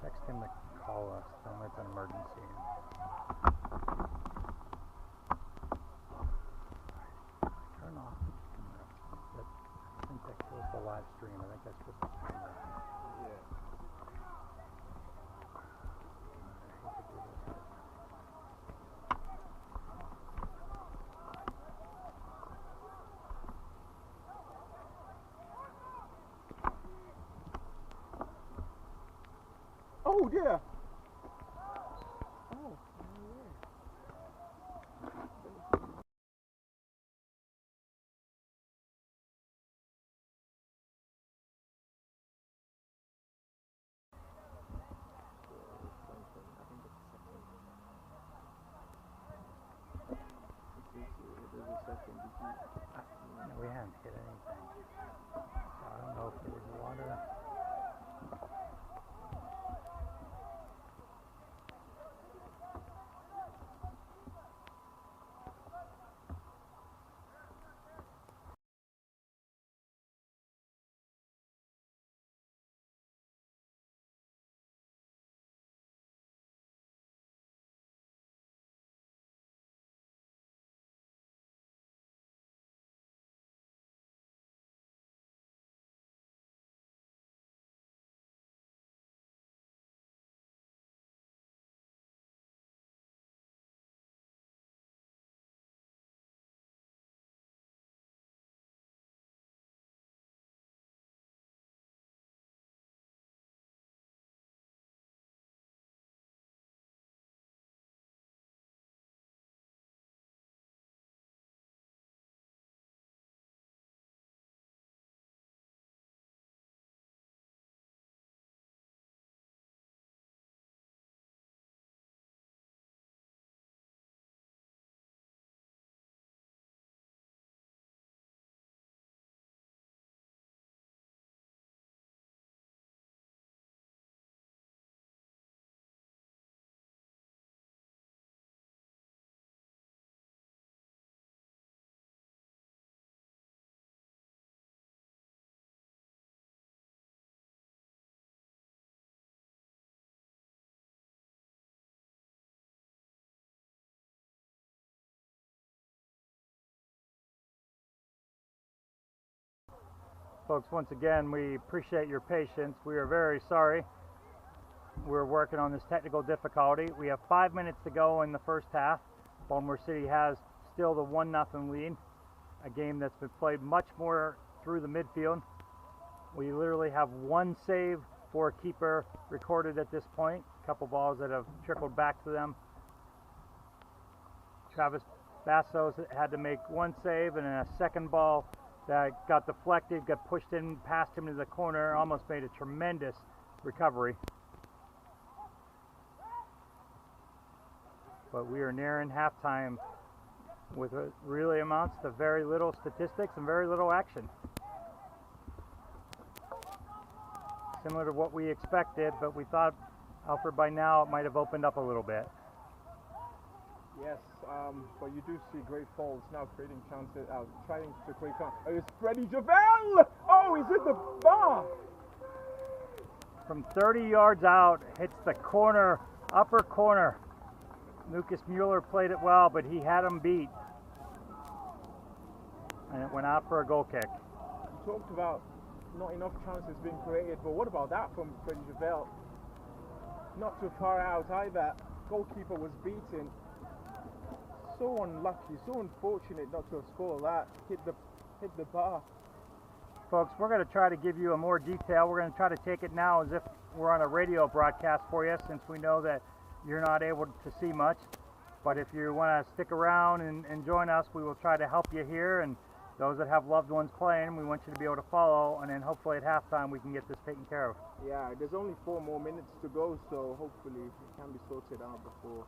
Speaker 2: Text him to call us, tell him it's an emergency. Turn off the camera. That's
Speaker 1: Oh dear. Oh.
Speaker 2: We haven't hit anything. So I don't know if there was water. Folks, once again, we appreciate your patience. We are very sorry. We're working on this technical difficulty. We have 5 minutes to go in the first half. Baltimore City has still the 1-0 lead, a game that's been played much more through the midfield. We literally have one save for a keeper recorded at this point. A couple balls that have trickled back to them. Travis Bassos had to make one save, and then a second ball that got deflected, got pushed in past him to the corner, almost made a tremendous recovery. But we are nearing halftime with what really amounts to very little statistics and very little action. Similar to what we expected, but we thought, Alfred, by now it might have opened up a little bit.
Speaker 1: Yes, but you do see Great Falls now creating chances, trying to create chances. Oh, it's Freddie Javel! Oh, he's hit the bar!
Speaker 2: From 30 yards out, hits the corner, upper corner. Lucas Mueller played it well, but he had him beat. And it went out for a goal kick.
Speaker 1: You talked about not enough chances being created, but what about that from Freddie Javel? Not too far out either. Goalkeeper was beaten. So unlucky, so unfortunate not to have scored that. Hit the bar.
Speaker 2: Folks, we're going to try to give you a more detail. We're going to try to take it now as if we're on a radio broadcast for you, since we know that you're not able to see much. But if you want to stick around and join us, we will try to help you here. And those that have loved ones playing, we want you to be able to follow. And then hopefully at halftime we can get this taken care of.
Speaker 1: Yeah, there's only 4 more minutes to go, so hopefully it can be sorted out before.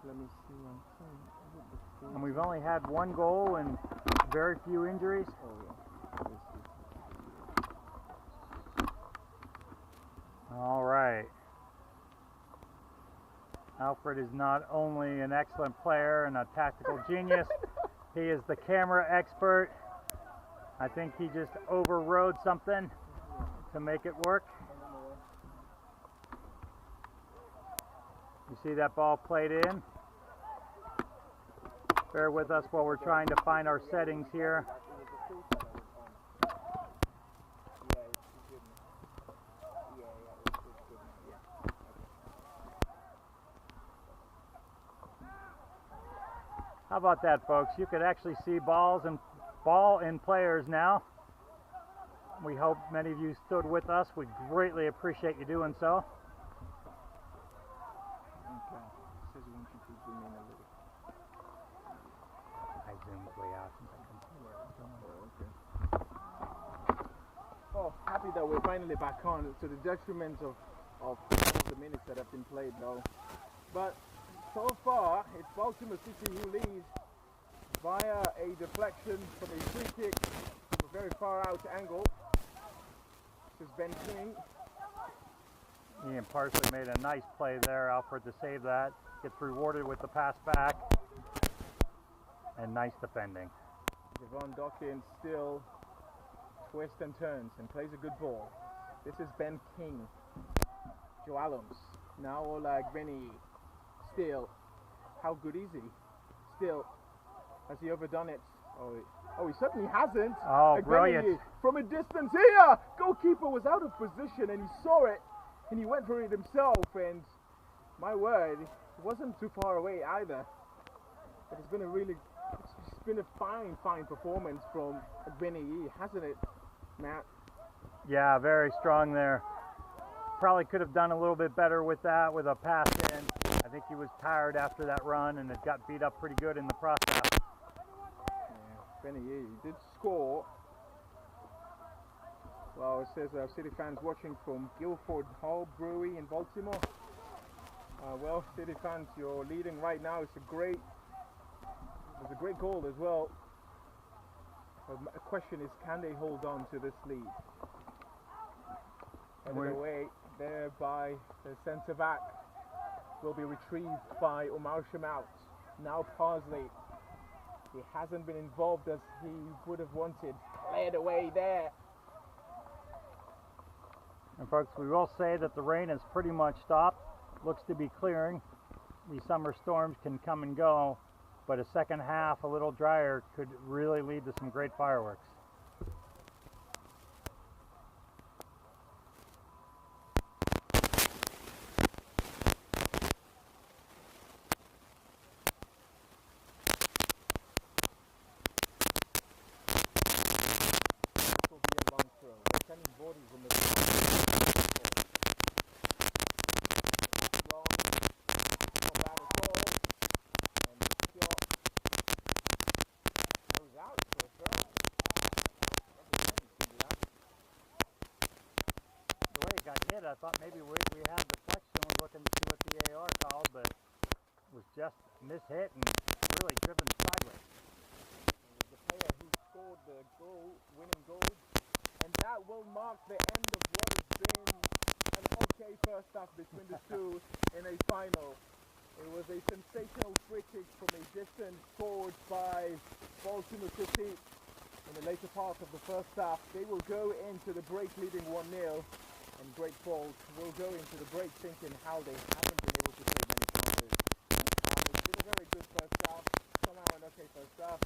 Speaker 1: Let me see one thing.
Speaker 2: And we've only had 1 goal and very few injuries.
Speaker 1: Oh, yeah.
Speaker 2: All right. Alfred is not only an excellent player and a tactical genius, he is the camera expert. I think he just overrode something to make it work. You see that ball played in? Bear with us while we're trying to find our settings here. How about that, folks? You could actually see ball in players now. We hope many of you stood with us. We greatly appreciate you doing so.
Speaker 1: happy that we're finally back on, to the detriment of some of the minutes that have been played though. But so far, it's Baltimore City who leads via a deflection from a free kick from a very far out angle. This is Ben King.
Speaker 2: Ian Parsley made a nice play there. Alfred to save that. Gets rewarded with the pass back. And nice defending.
Speaker 1: Javon Dawkins still twists and turns and plays a good ball. This is Ben King. Joe Allums. Now Ola Agbeni. Still. How good is he? Still. Has he overdone it? Oh, he certainly hasn't.
Speaker 2: Oh,
Speaker 1: Agbeni,
Speaker 2: brilliant.
Speaker 1: from a distance here. Goalkeeper was out of position and he saw it. And he went for it himself. And my word, it wasn't too far away either. But it's been a fine performance from Agbeni, hasn't it, Matt?
Speaker 2: Yeah, very strong there. Probably could have done a little bit better with that, with a pass in. I think he was tired after that run and it got beat up pretty good in the process.
Speaker 1: Yeah, Benny did score. Well, it says City fans watching from Guilford Hall Brewery in Baltimore. Well, City fans, you're leading right now. It's a great goal as well. The question is, can they hold on to this lead? Headed away there by the centre back, will be retrieved by Omar Shamaut. Now Parsley. He hasn't been involved as he would have wanted. Cleared away there.
Speaker 2: And folks, we will say that the rain has pretty much stopped. Looks to be clearing. These summer storms can come and go, but a second half, a little drier, could really lead to some great fireworks.
Speaker 1: This will be a long throw. Returning bodies on the long, not bad at all. And the shot goes out for a throw.
Speaker 2: The way it got hit, I thought maybe we had the deflection. Was looking to see what the AR called, but it was just mishit and really driven sideways.
Speaker 1: The player who scored the winning goal, and that will mark the end of what has been an okay first half between the two in a final. It was a sensational free kick from a distance scored by Baltimore City in the later part of the first half. They will go into the break leading 1-0, and Great Falls will go into the break thinking how they haven't been able to create many chances. It's been a very good first half, somehow an okay first half,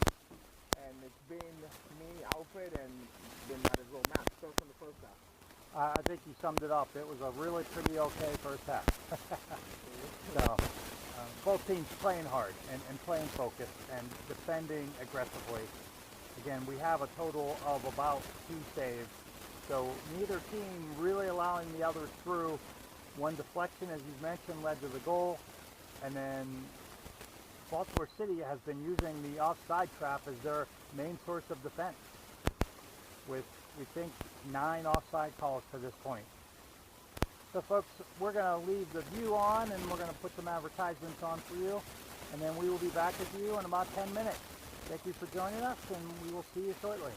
Speaker 1: and it's been me, Alfred, and been Matt as well. Matt, so from the first half.
Speaker 2: I think you summed it up. It was a really pretty okay first half. So, both teams playing hard and playing focused and defending aggressively. Again, we have a total of about 2 saves. So neither team really allowing the other through. One deflection, as you mentioned, led to the goal. And then Baltimore City has been using the offside trap as their main source of defense, with, we think, 9 offside calls to this point. So folks, we're going to leave the view on and we're going to put some advertisements on for you. And then we will be back with you in about 10 minutes. Thank you for joining us, and we will see you shortly.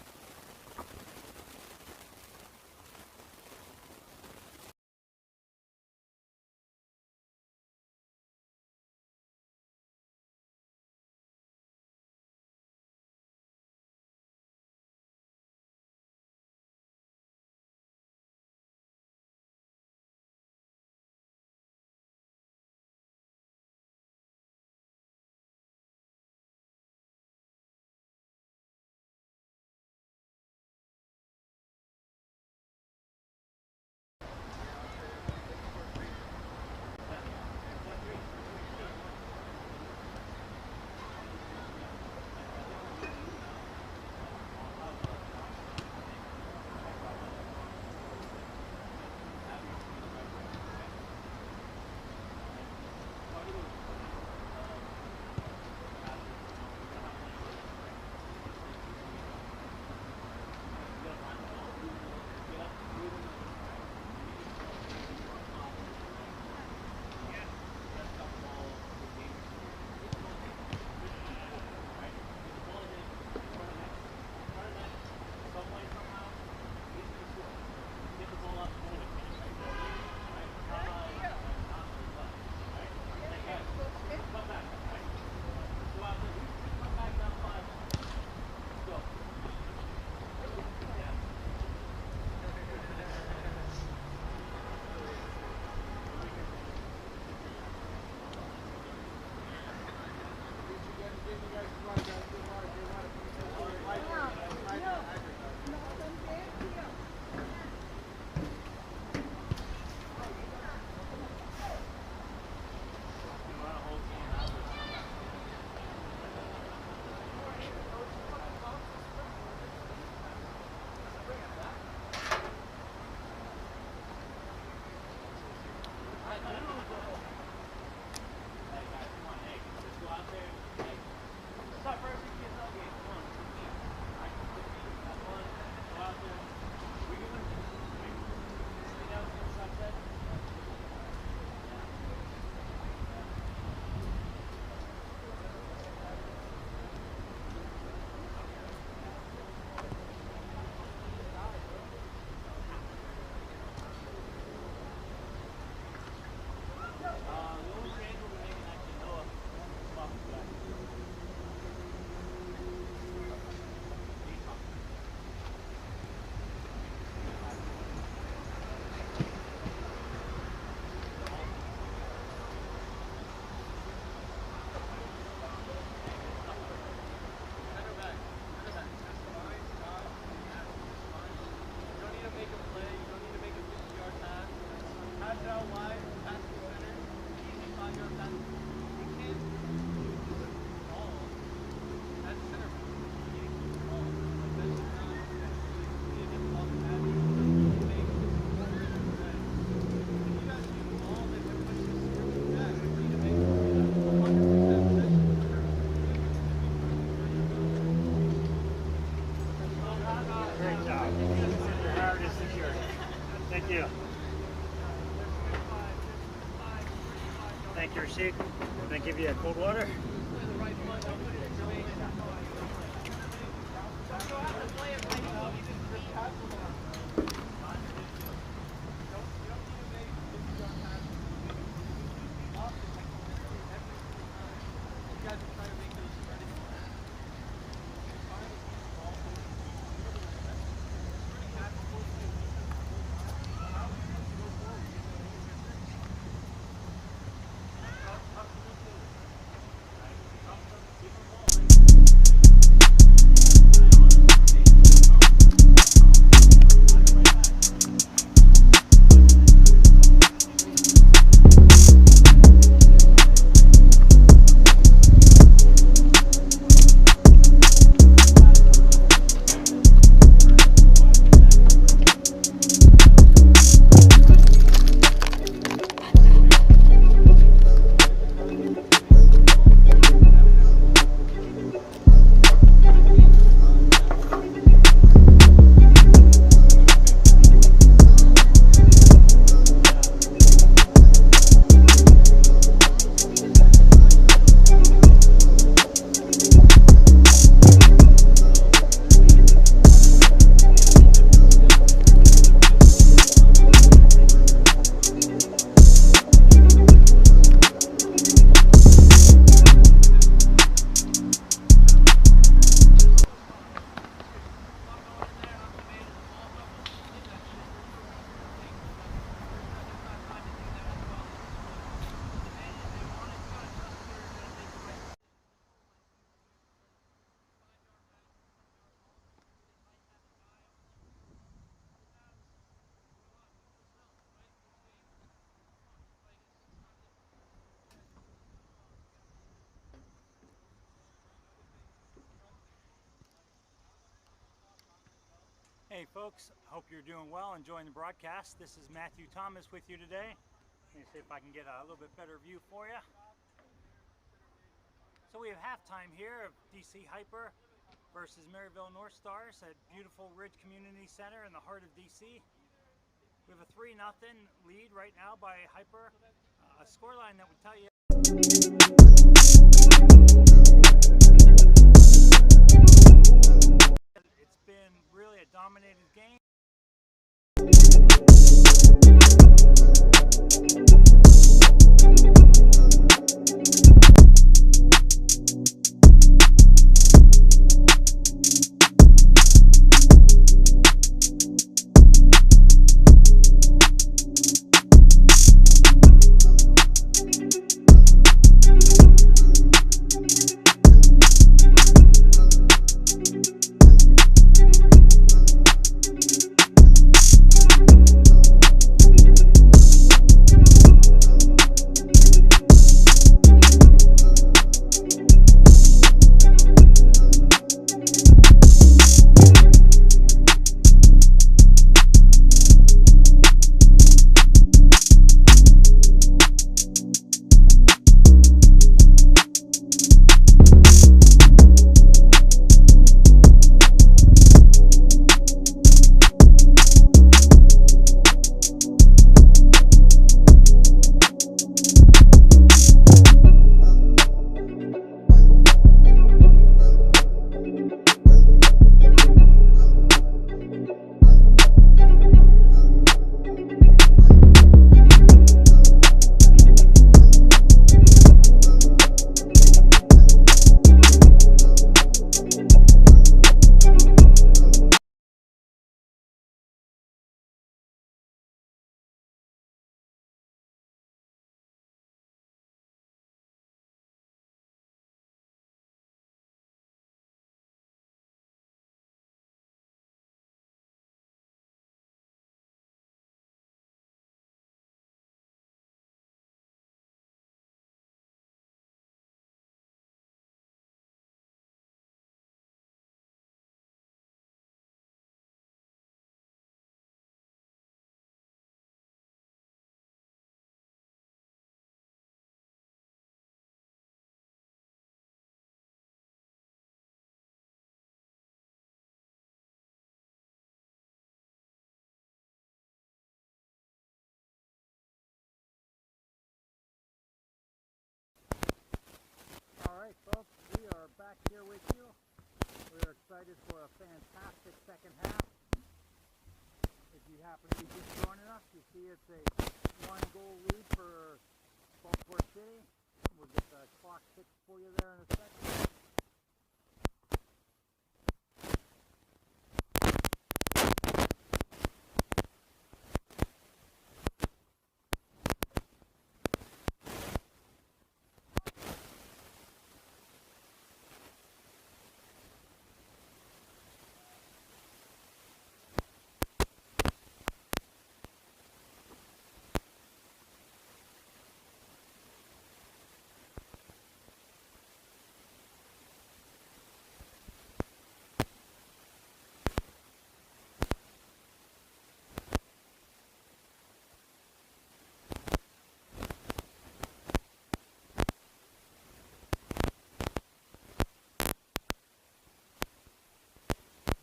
Speaker 2: Thank you, receipt. Can I give you a cold water? Hey folks, hope you're doing well, enjoying the broadcast. This is Matthew Thomas with you today. Let me see if I can get a little bit better view for you. So we have halftime here of DC Hyper versus Maryville North Stars at beautiful Ridge Community Center in the heart of DC. We have a 3-0 lead right now by Hyper. A scoreline that would tell you it's been really a dominated game. here with you. We're excited for a fantastic second half. If you happen to be just joining us, you see it's a 1-goal lead for Baltimore City. We'll get the clock fixed for you there in a second.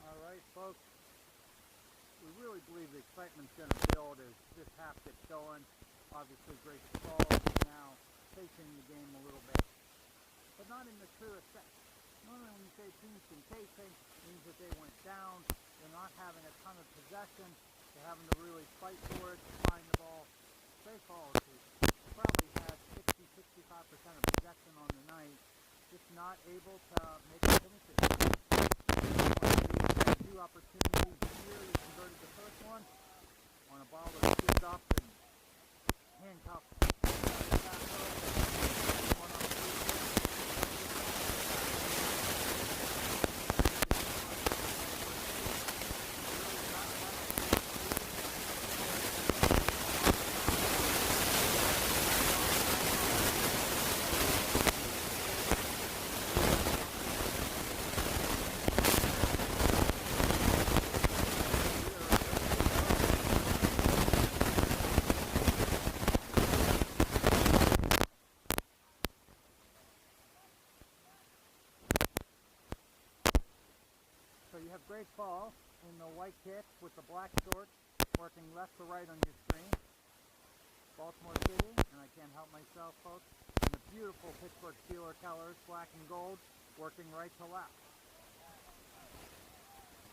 Speaker 2: Alright folks, we really believe the excitement's going to build as this half gets going. Obviously Great Falls is now chasing the game a little bit, but not in the truest sense. Normally when you say teams been chasing, it means that they went down, they're not having a ton of possession, they're having to really fight for it, to find the ball. Great Falls probably had 60-65% of possession on the night, just not able to make a finish it. Two opportunities here. He converted the first one on a ball that skipped up and handcuffed. One on So you have Great Falls in the white kit with the black shorts, working left to right on your screen. Baltimore City, and I can't help myself folks, in the beautiful Pittsburgh Steelers colors, black and gold, working right to left.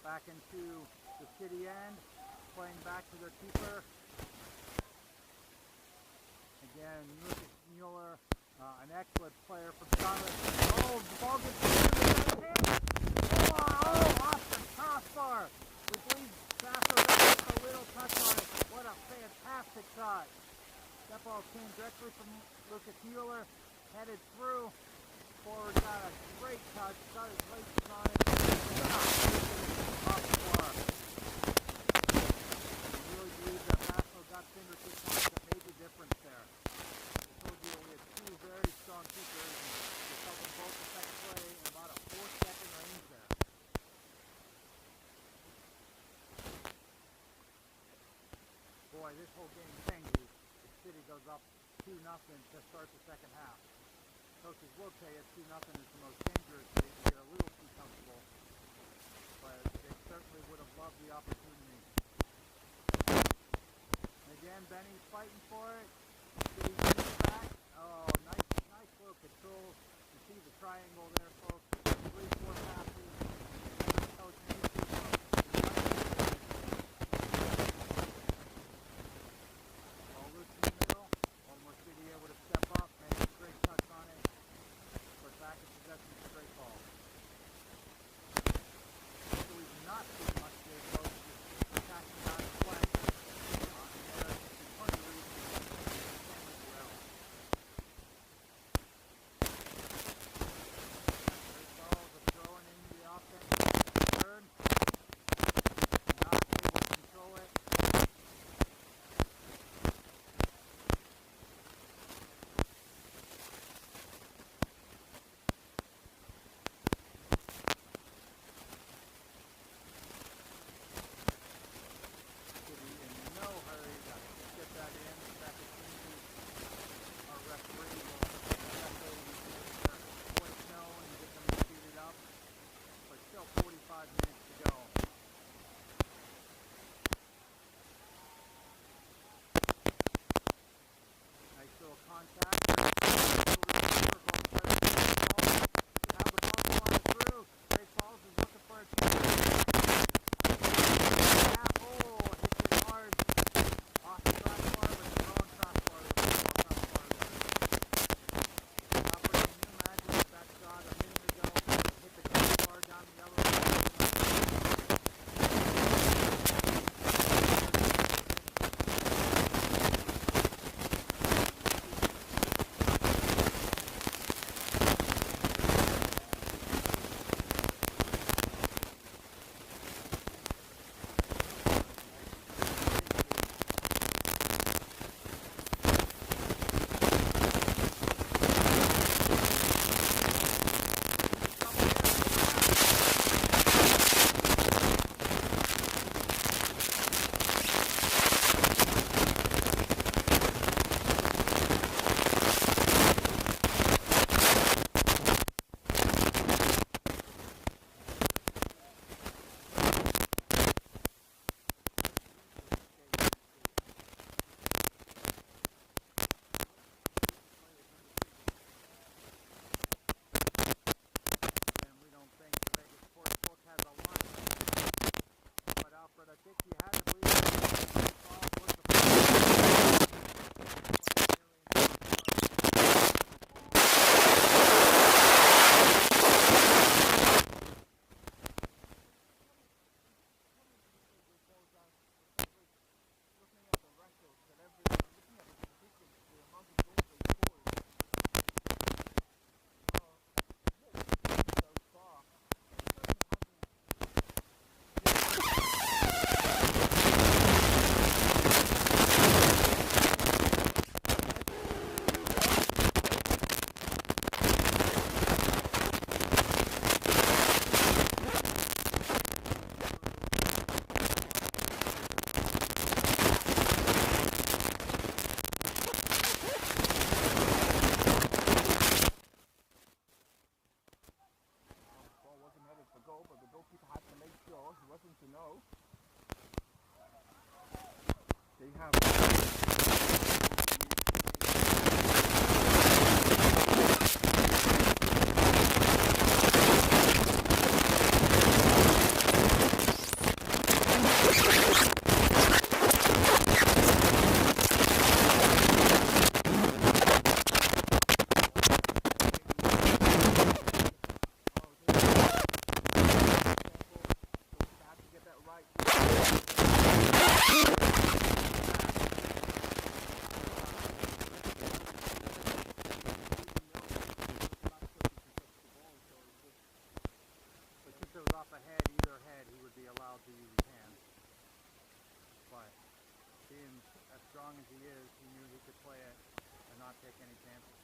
Speaker 2: Back into the city end, playing back to their keeper. Again, Lucas Mueller, an excellent player from Scotland. Oh, the ball gets through the hand. Oh, off the crossbar. We believe Sasso got a little touch on it. What a fantastic shot. That ball came directly from Lucas Mueller, headed through. Forward got a great touch, got his laces on it. Off the bar. I really believe that Sasso got fingertips on it that made the difference there. I told you we had two very strong keepers, and we felt them both affect play in about a 4-second range there. Boy, this whole game changes. The City goes up 2-0 to start the second half. Coaches will tell you 2-0 is the most dangerous. They get a little too comfortable, but they certainly would have loved the opportunity. And again, Benny's fighting for it. City comes back. Oh, nice little control. You see the triangle there, folks. 3-4 passes. Coach needs to ball loose in the middle. Baltimore City able to step up, make a great touch on it. Put back in possession to Great Falls. So we've not seen much today, folks. Just attacking out of play. Contact. could play it and not take any chances.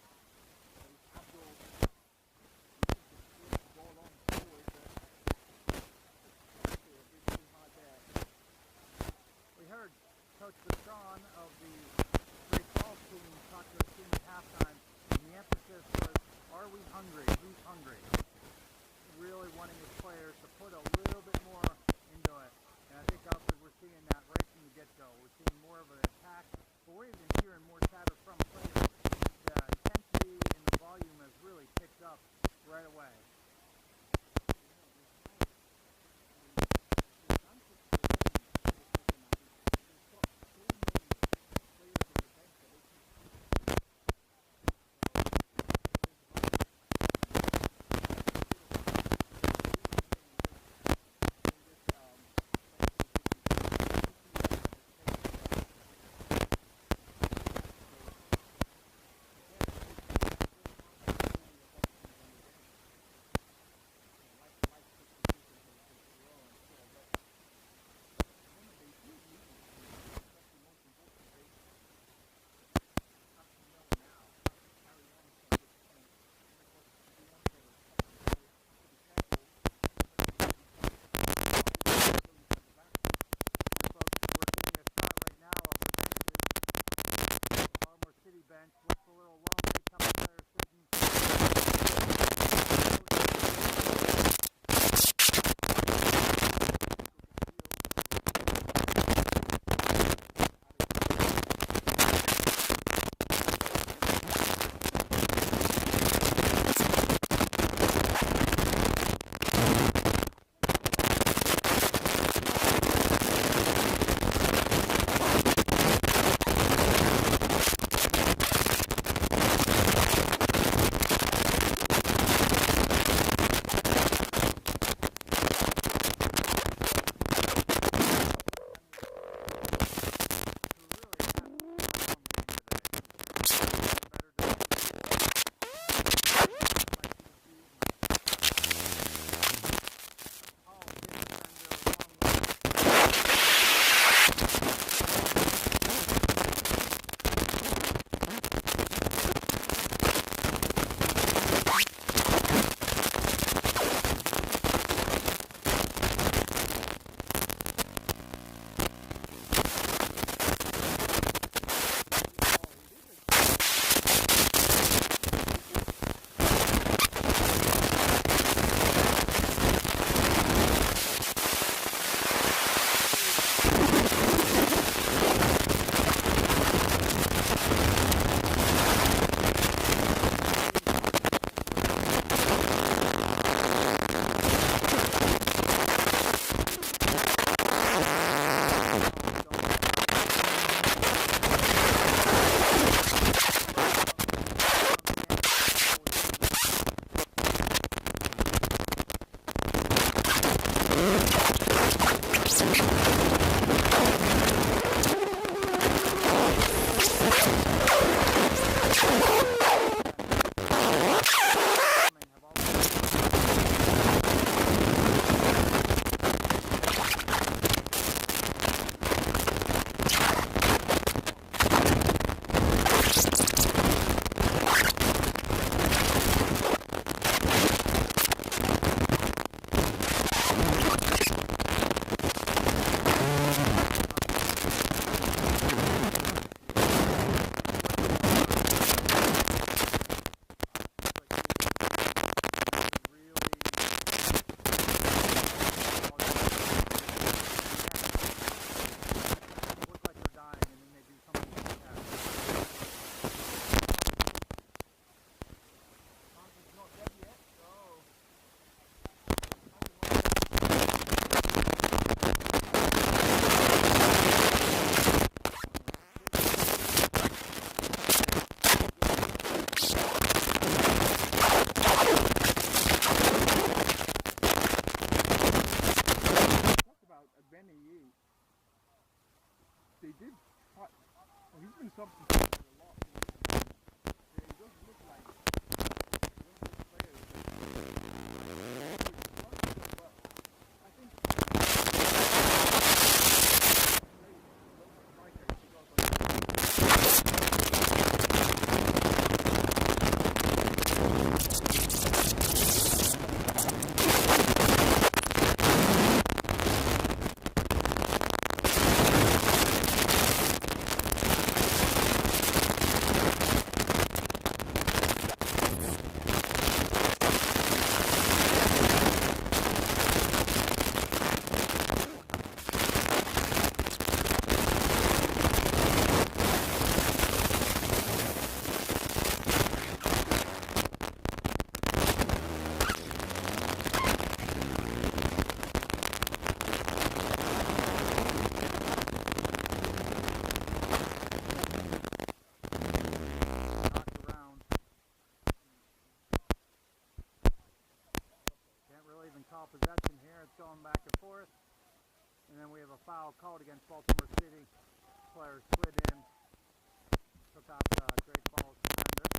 Speaker 2: We heard Coach Reston of the Great Falls team talk to his team at halftime, and the emphasis was, are we hungry? Who's hungry? Really wanting his players to put a little bit more into it. And I think also we're seeing that right from the get-go. We're seeing more of an attack, but we're even hearing more chatter from players. The intensity and the volume has really picked up right away. Bench looks a little lonely, couple players sitting.
Speaker 1: they did cut. Well, he's been substituted a lot. Yeah, he does look like one of those players but I think striker,
Speaker 2: possession here. It's going back and forth. And then we have a foul called against Baltimore City. Player slid in, took out the Great Falls defender.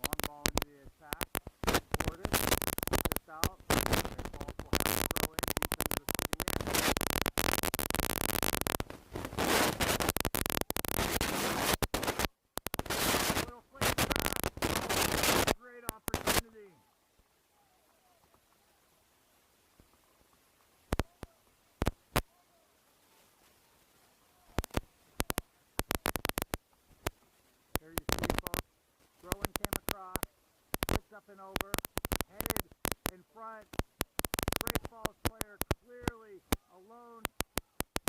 Speaker 2: Long ball into the attack. Supported. Tipped out. Great Falls will have to throw in deep into the city end. Little flick back. Great opportunity. There you see, folks. Throwing came across, picked up and over, headed in front. Great Falls player clearly alone.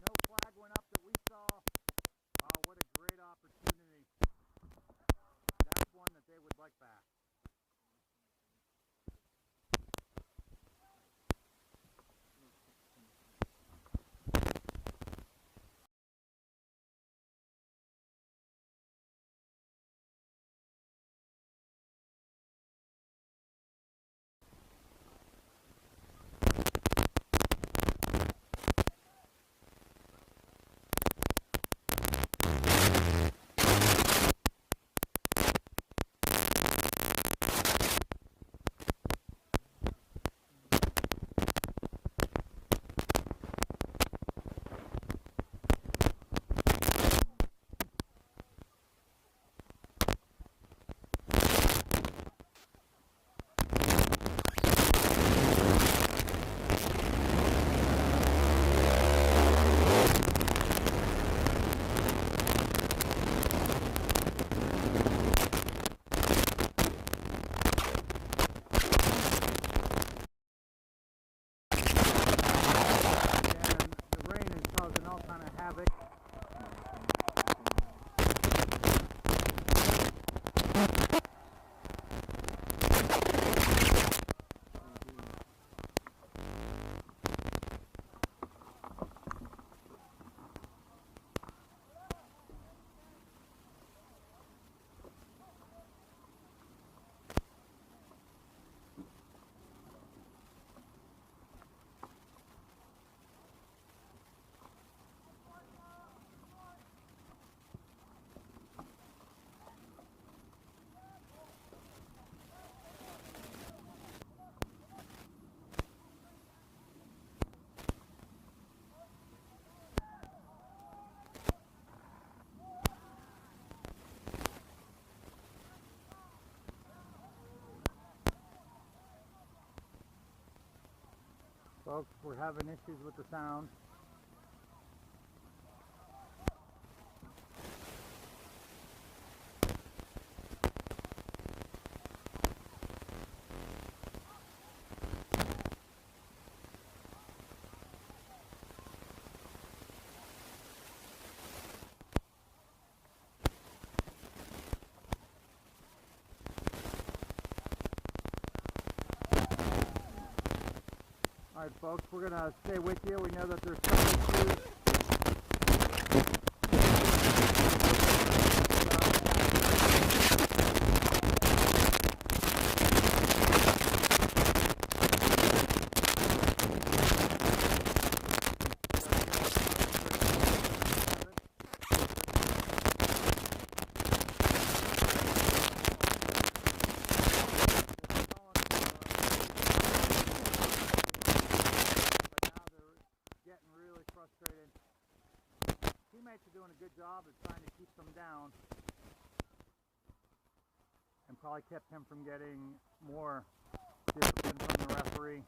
Speaker 2: No flag went up that we saw. Wow, what a great opportunity. That's one that they would like back. Folks, we're having issues with the sound. All right, folks, we're going to stay with you. We know that there's some issues. Frustrated. Teammates are doing a good job of trying to keep them down and probably kept him from getting more discipline from the referee.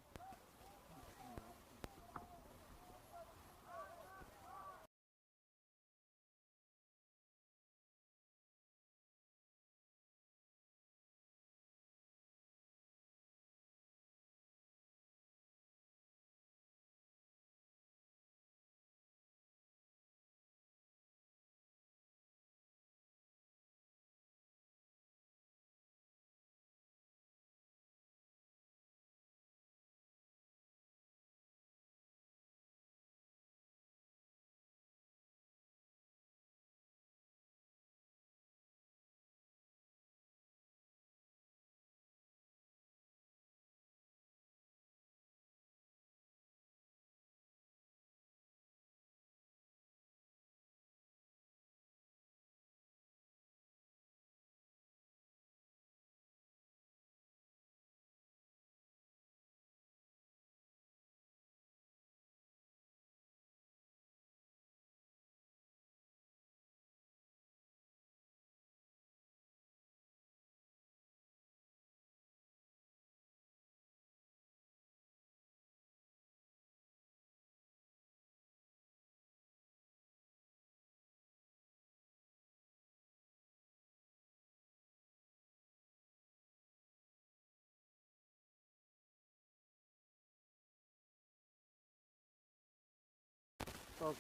Speaker 2: Folks,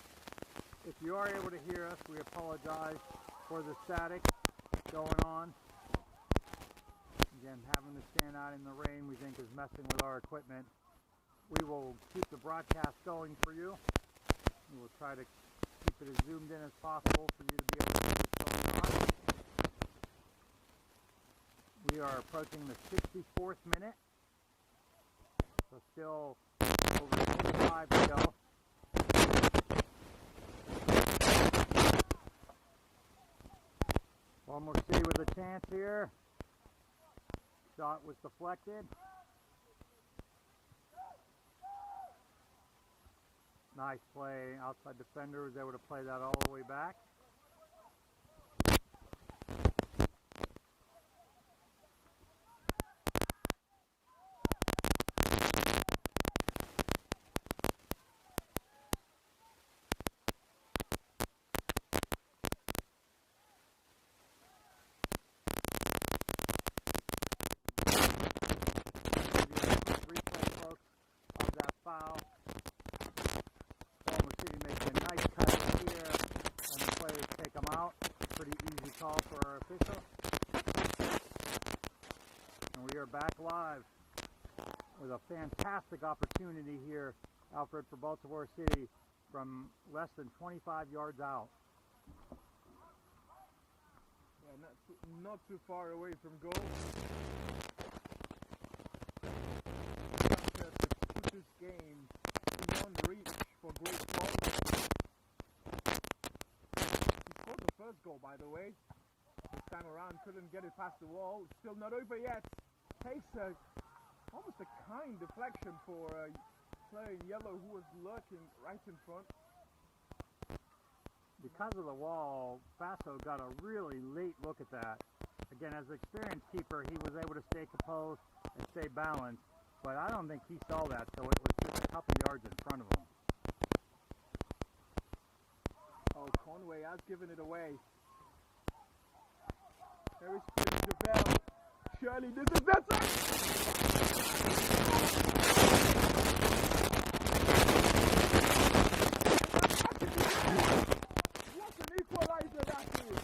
Speaker 2: if you are able to hear us, we apologize for the static going on. Again, having to stand out in the rain we think is messing with our equipment. We will keep the broadcast going for you. We will try to keep it as zoomed in as possible for you to be able to see what's going on. We are approaching the 64th minute. So still over 25 to go. Baltimore City with a chance here. Shot was deflected. Nice play. Outside defender was able to play that all the way back. Foul. Baltimore City making a nice cut here, and the players take them out. Pretty easy call for our official. And we are back live with a fantastic opportunity here, Alfred, for Baltimore City from less than 25 yards out.
Speaker 1: Yeah, not too far away from goal. This game beyond reach for Great Falls. He scored the first goal, by the way. This time around, couldn't get it past the wall. It's still not over yet. Takes almost a kind deflection for a player in yellow who was lurking right in front.
Speaker 2: Because of the wall, Faso got a really late look at that. Again, as an experienced keeper, he was able to stay composed and stay balanced. But I don't think he saw that, so it was just a couple yards in front of him.
Speaker 1: Oh, Conway has given it away. There is Prince Javel. Surely this is that What an equalizer that is!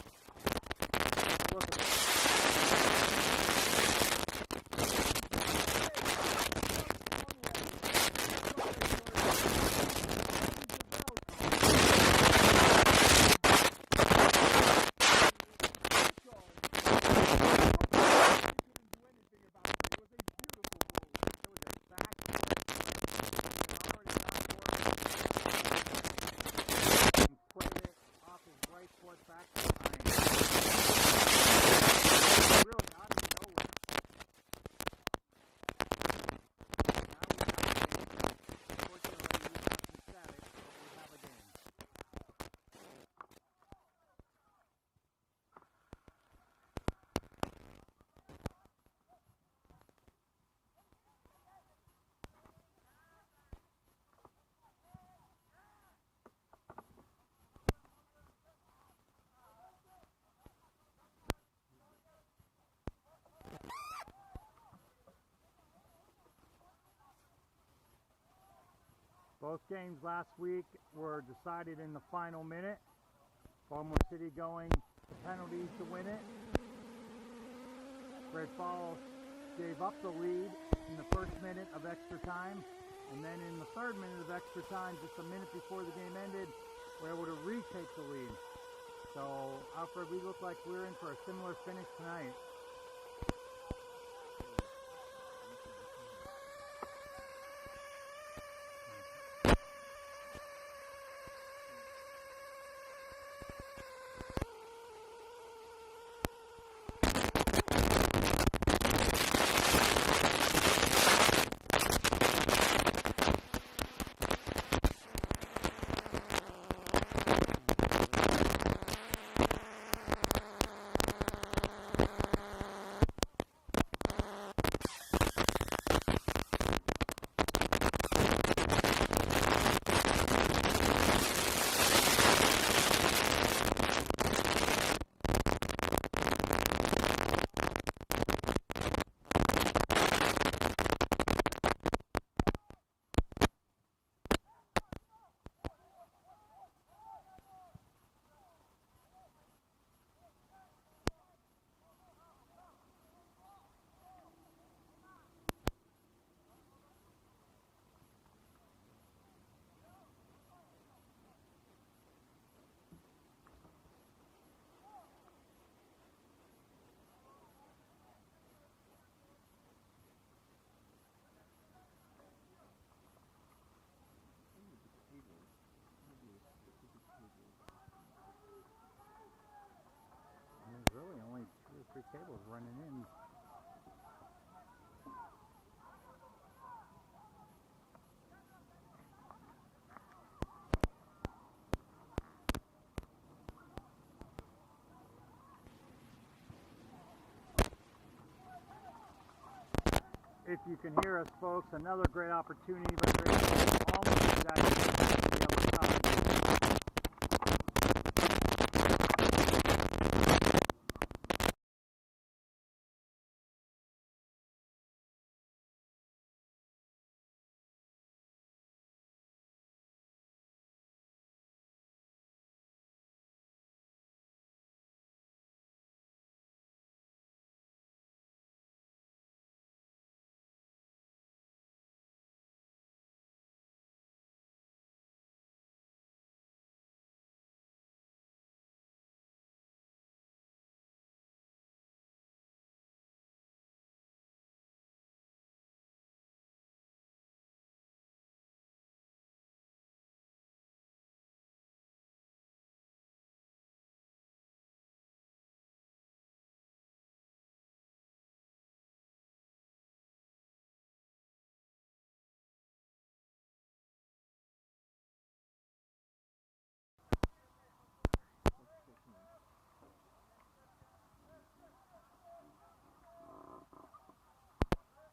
Speaker 2: Both games last week were decided in the final minute. Baltimore City going to penalties to win it. Great Falls gave up the lead in the first minute of extra time, and then in the third minute of extra time, just a minute before the game ended, were able to retake the lead. So, Alfred, we look like we're in for a similar finish tonight. cable's running in. If you can hear us, folks, another great opportunity, but there's almost exactly to be able to stop it.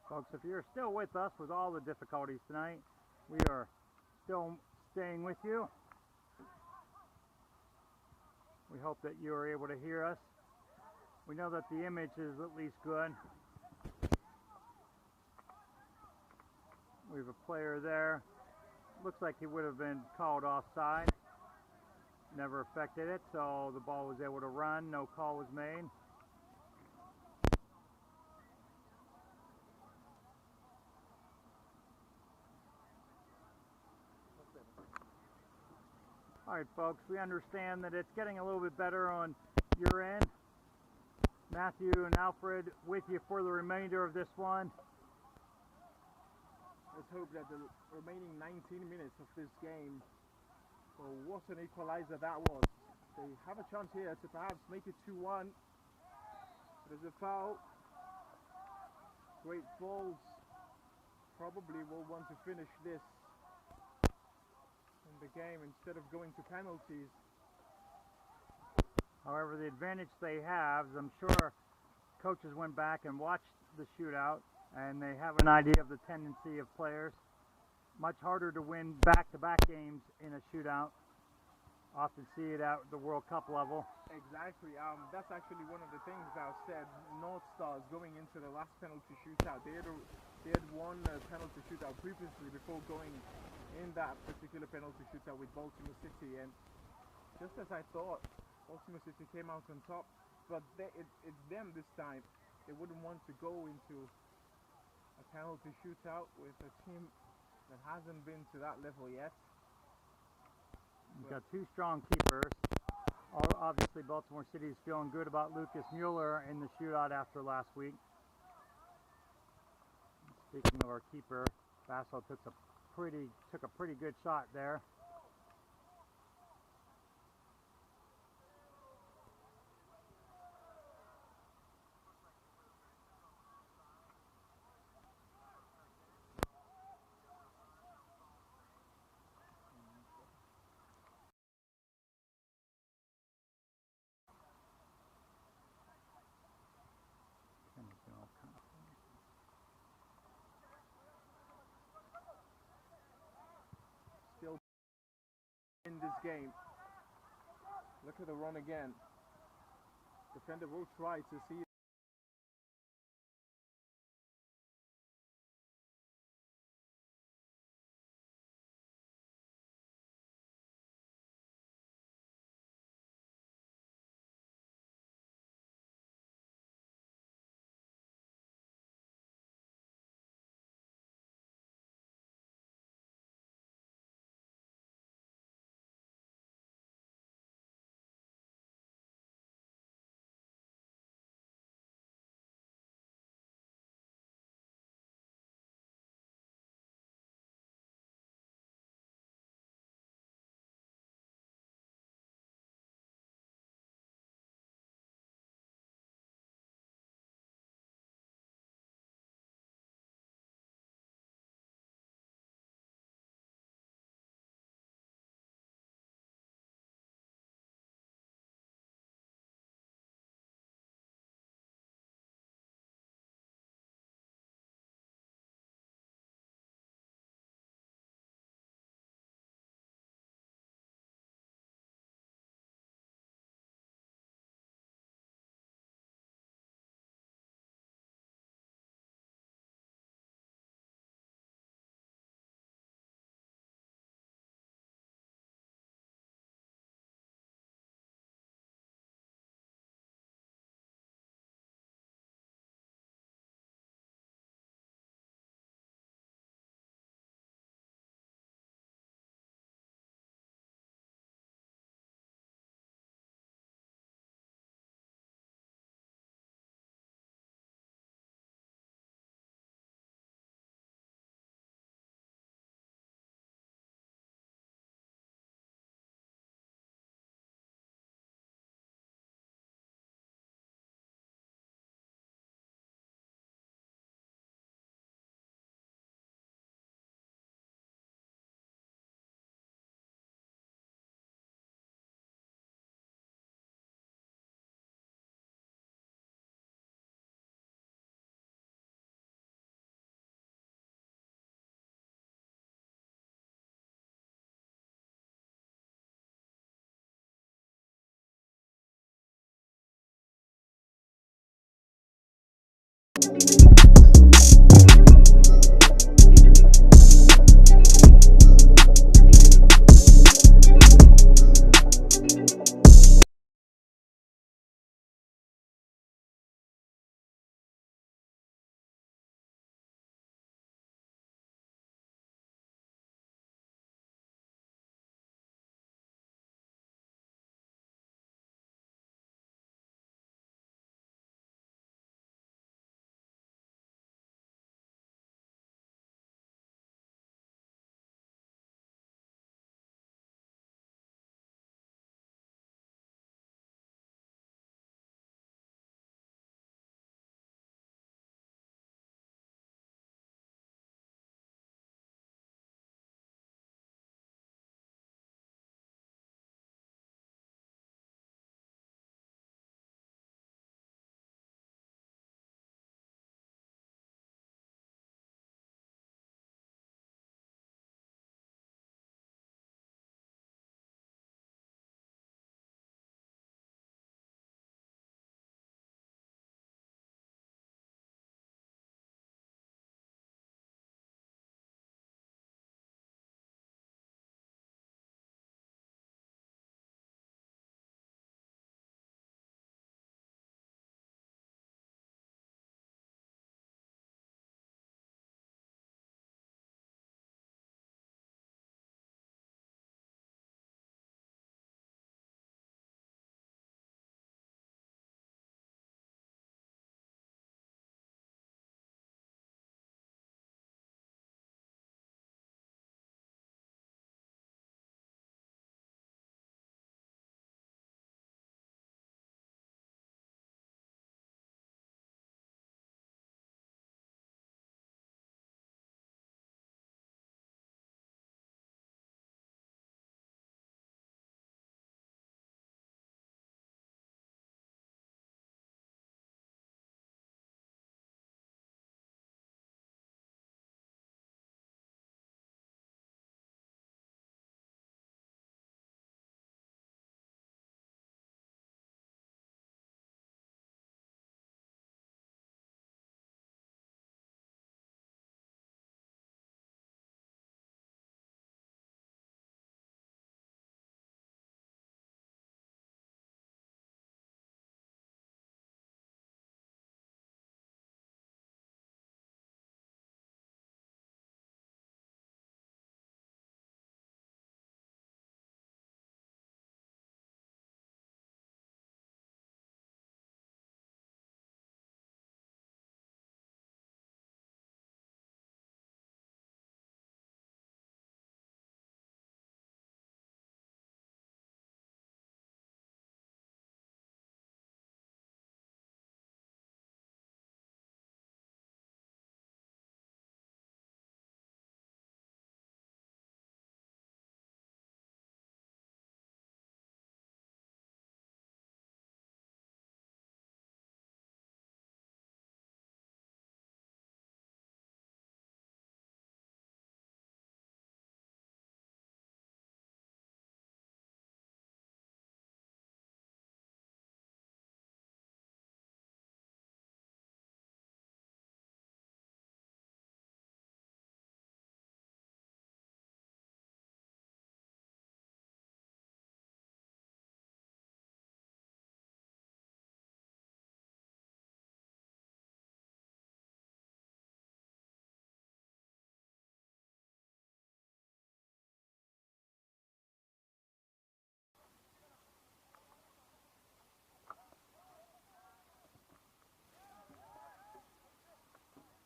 Speaker 2: Folks, if you're still with us with all the difficulties tonight, we are still staying with you. We hope that you are able to hear us. We know that the image is at least good. We have a player there. Looks like he would have been called offside. Never affected it, so the ball was able to run. No call was made. Alright folks, we understand that it's getting a little bit better on your end. Matthew and Alfred with you for the remainder of this one.
Speaker 1: Let's hope that the remaining 19 minutes of this game, oh, what an equalizer that was. They have a chance here to perhaps make it 2-1. There's a foul. Great Falls probably will want to finish this in the game instead of going to penalties.
Speaker 2: However, the advantage they have is I'm sure coaches went back and watched the shootout and they have an idea of the tendency of players. Much harder to win back-to-back games in a shootout. Often see it at the World Cup level.
Speaker 1: Exactly. That's actually one of the things I said. North Stars going into the last penalty shootout. They had won a penalty shootout previously before going in that particular penalty shootout with Baltimore City, and just as I thought, Baltimore City came out on top. But it's them this time. They wouldn't want to go into a penalty shootout with a team that hasn't been to that level yet.
Speaker 2: You've got two strong keepers. Obviously, Baltimore City is feeling good about Lucas Mueller in the shootout after last week. Speaking of our keeper, Basso took a pretty good shot there.
Speaker 1: Still in this game. Look at the run again. Defender will try to see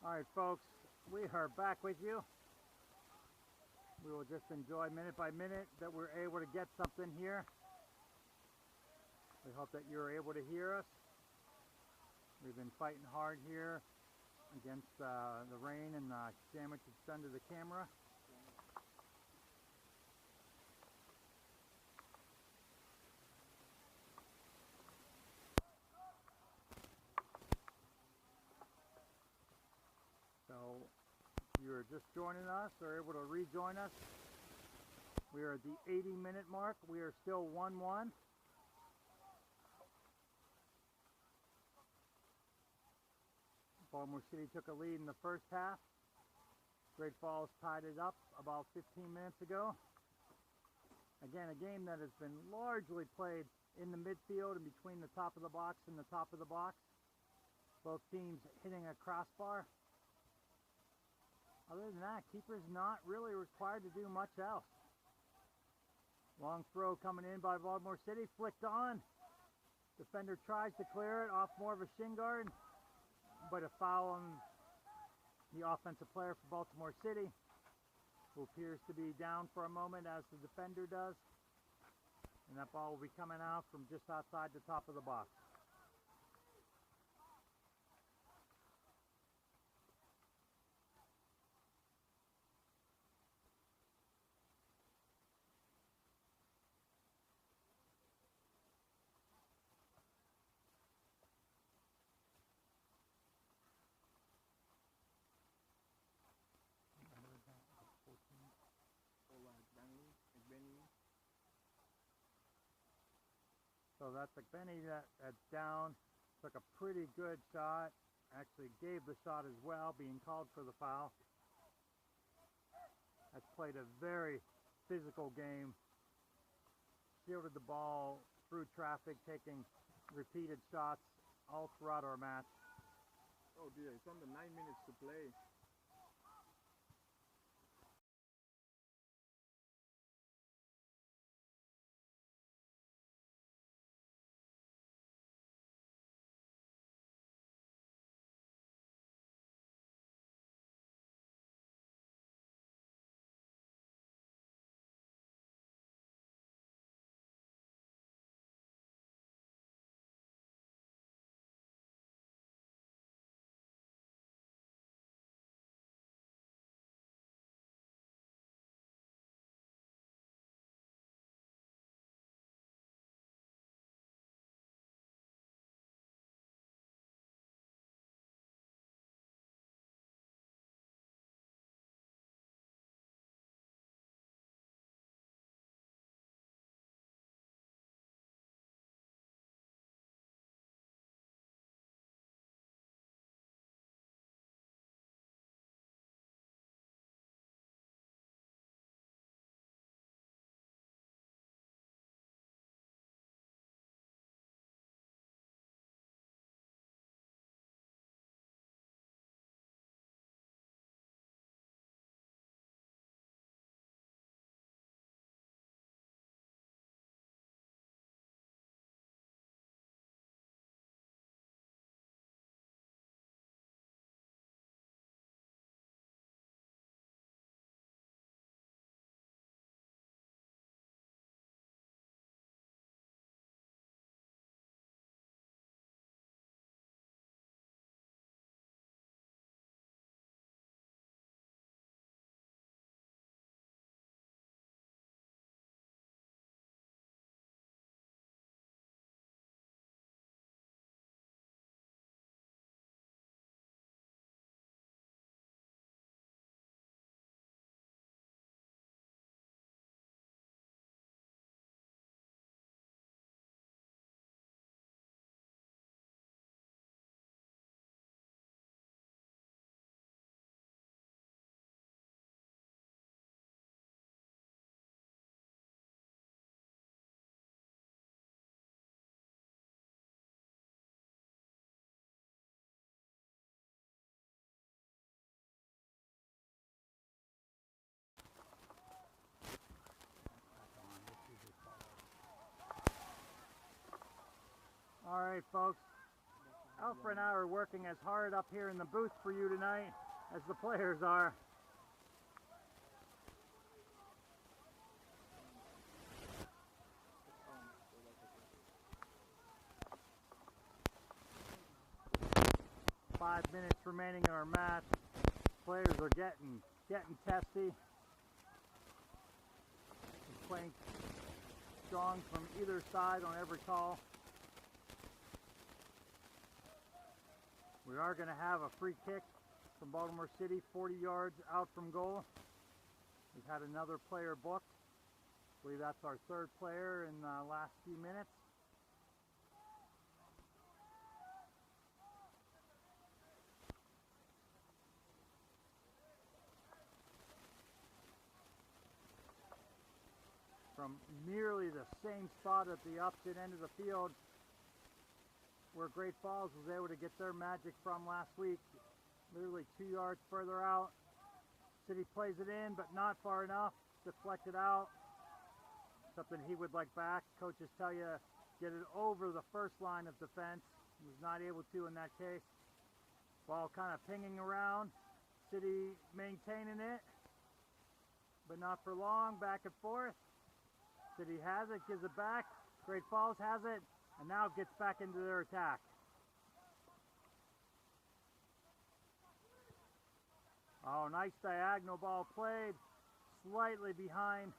Speaker 2: All right, folks, we are back with you. We will just enjoy minute by minute that we're able to get something here. We hope that you're able to hear us. We've been fighting hard here against the rain and the damage it's done to the camera. So if you're just joining us or able to rejoin us, we are at the 80-minute mark. We are still 1-1. Baltimore City took a lead in the first half. Great Falls tied it up about 15 minutes ago. Again, a game that has been largely played in the midfield and between the top of the box and the top of the box. Both teams hitting a crossbar. Other than that, keeper's not really required to do much else. Long throw coming in by Baltimore City, flicked on. Defender tries to clear it off more of a shin guard, but a foul on the offensive player for Baltimore City, who appears to be down for a moment as the defender does. And that ball will be coming out from just outside the top of the box. So that's Benny that's down, took a pretty good shot, actually gave the shot as well, being called for the foul. Has played a very physical game, shielded the ball through traffic, taking repeated shots all throughout our match.
Speaker 1: Oh dear, it's under 9 minutes to play.
Speaker 2: All right, folks. Alfred and I are working as hard up here in the booth for you tonight as the players are. Five minutes remaining in our match. Players are getting testy. Playing strong from either side on every call. We are going to have a free kick from Baltimore City, 40 yards out from goal. We've had another player booked. I believe that's our third player in the last few minutes. from nearly the same spot at the opposite end of the field where Great Falls was able to get their magic from last week. Literally 2 yards further out. City plays it in, but not far enough. Deflected out. Something he would like back. Coaches tell you get it over the first line of defense. He was not able to in that case. Ball kind of pinging around. City maintaining it, but not for long. Back and forth. City has it, gives it back. Great Falls has it, and now gets back into their attack. Oh, nice diagonal ball played. Slightly behind.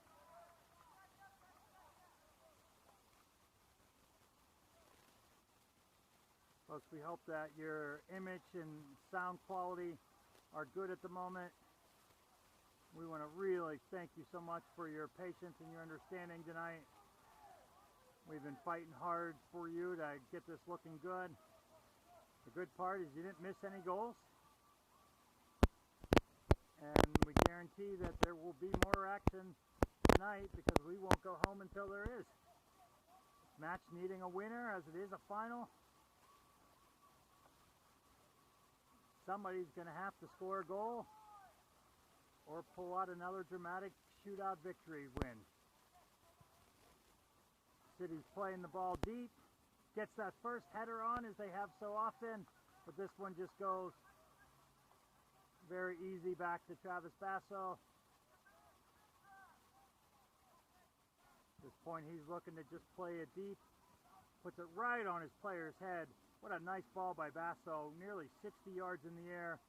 Speaker 2: Folks, we hope that your image and sound quality are good at the moment. We want to really thank you so much for your patience and your understanding tonight. We've been fighting hard for you to get this looking good. The good part is you didn't miss any goals. And we guarantee that there will be more action tonight because we won't go home until there is. Match needing a winner as it is a final. Somebody's going to have to score a goal or pull out another dramatic shootout victory win. City's playing the ball deep. Gets that first header on as they have so often, but this one just goes very easy back to Travis Basso. At this point he's looking to just play it deep. Puts it right on his player's head. What a nice ball by Basso, nearly 60 yards in the air.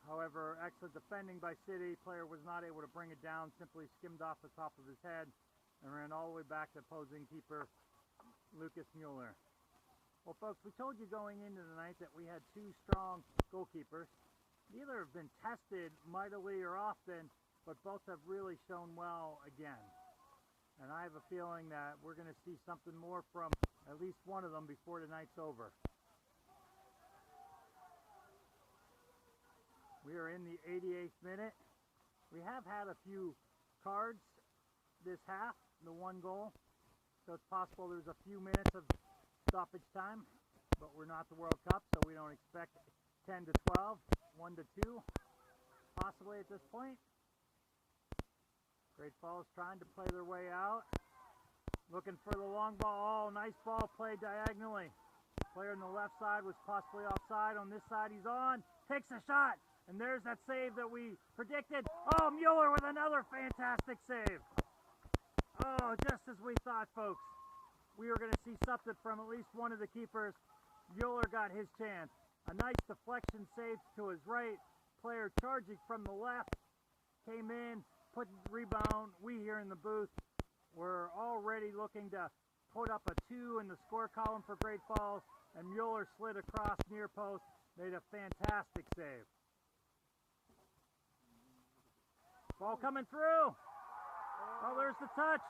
Speaker 2: However, excellent defending by City. Player was not able to bring it down, simply skimmed off the top of his head and ran all the way back to opposing keeper Lucas Mueller. Well, folks, we told you going into the night that we had two strong goalkeepers. Neither have been tested mightily or often, but both have really shown well again. And I have a feeling that we're going to see something more from at least one of them before the night's over. We are in the 88th minute. We have had a few cards this half, the one goal. So it's possible there's a few minutes of stoppage time, but we're not the World Cup, so we don't expect 10 to 12, 1 to 2, possibly at this point. Great Falls trying to play their way out. Looking for the long ball. Oh, nice ball played diagonally. Player on the left side was possibly offside. On this side, he's on. Takes a shot. And there's that save that we predicted. Oh, Mueller with another fantastic save. Oh, just as we thought, folks. We were going to see something from at least one of the keepers. Mueller got his chance. A nice deflection save to his right. Player charging from the left. Came in. Put rebound. We here in the booth were already looking to put up a 2 in the score column for Great Falls, and Mueller slid across near post, made a fantastic save. Ball coming through. Oh, there's the touch.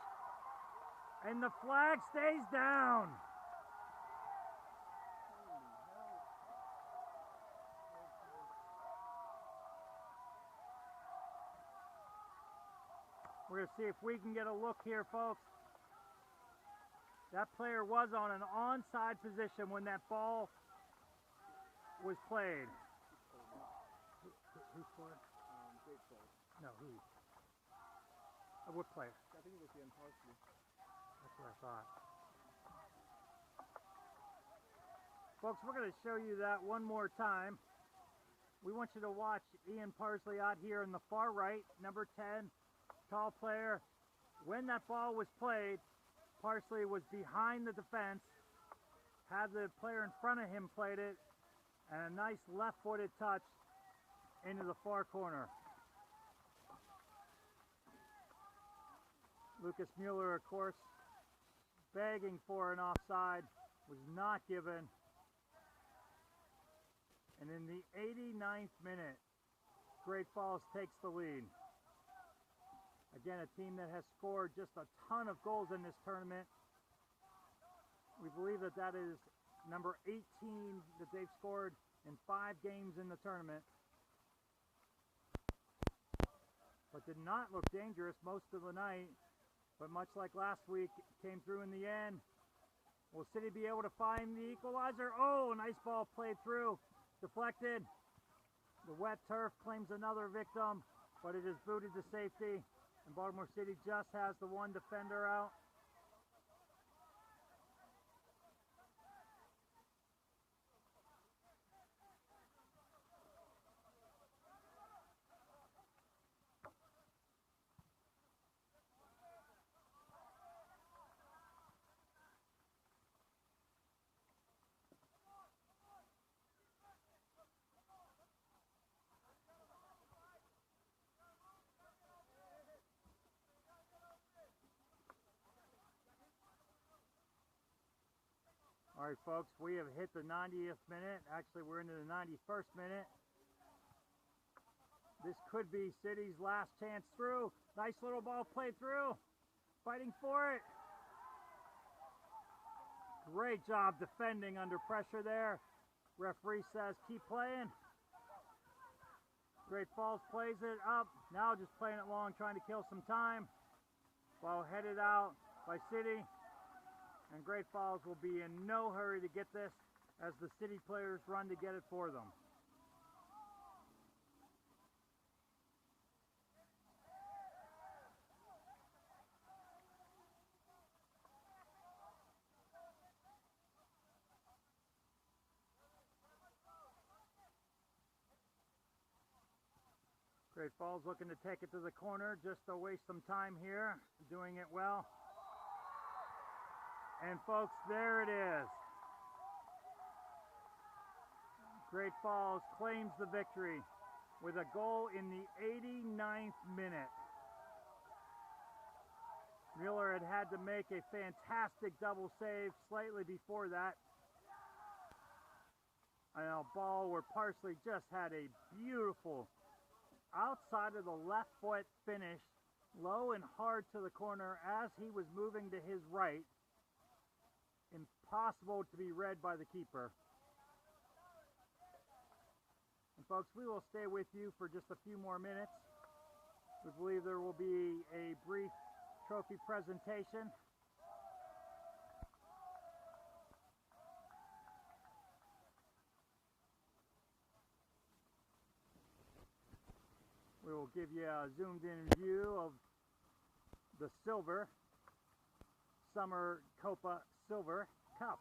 Speaker 2: And the flag stays down. We're going to see if we can get a look here, folks. That player was on an onside position when that ball was played. Who scored?
Speaker 1: Great Falls.
Speaker 2: No, who? What player?
Speaker 1: I think it was Ian Parsley.
Speaker 2: That's what I thought. Folks, we're going to show you that one more time. We want you to watch Ian Parsley out here in the far right, number 10. Tall player. When that ball was played, Parsley was behind the defense, had the player in front of him played it, and a nice left-footed touch into the far corner. Lucas Mueller, of course, begging for an offside, was not given. And in the 89th minute, Great Falls takes the lead. Again, a team that has scored just a ton of goals in this tournament. We believe that that is number 18 that they've scored in 5 games in the tournament. but did not look dangerous most of the night. But much like last week, it came through in the end. Will City be able to find the equalizer? Oh, nice ball played through. Deflected. The wet turf claims another victim, but it is booted to safety. And Baltimore City just has the one defender out. All right, folks, we have hit the 90th minute. Actually, we're into the 91st minute. This could be City's last chance through. Nice little ball played through. Fighting for it. Great job defending under pressure there. Referee says keep playing. Great Falls plays it up. Now just playing it long, trying to kill some time. Ball headed out by City. And Great Falls will be in no hurry to get this as the City players run to get it for them. Great Falls looking to take it to the corner just to waste some time here, doing it well. And folks, there it is. Great Falls claims the victory with a goal in the 89th minute. Mueller had to make a fantastic double save slightly before that. And a ball where Parsley just had a beautiful outside of the left foot finish, low and hard to the corner as he was moving to his right. Impossible to be read by the keeper. And folks, we will stay with you for just a few more minutes. We believe there will be a brief trophy presentation. We will give you a zoomed in view of the silver Summer COPA Silver Cup.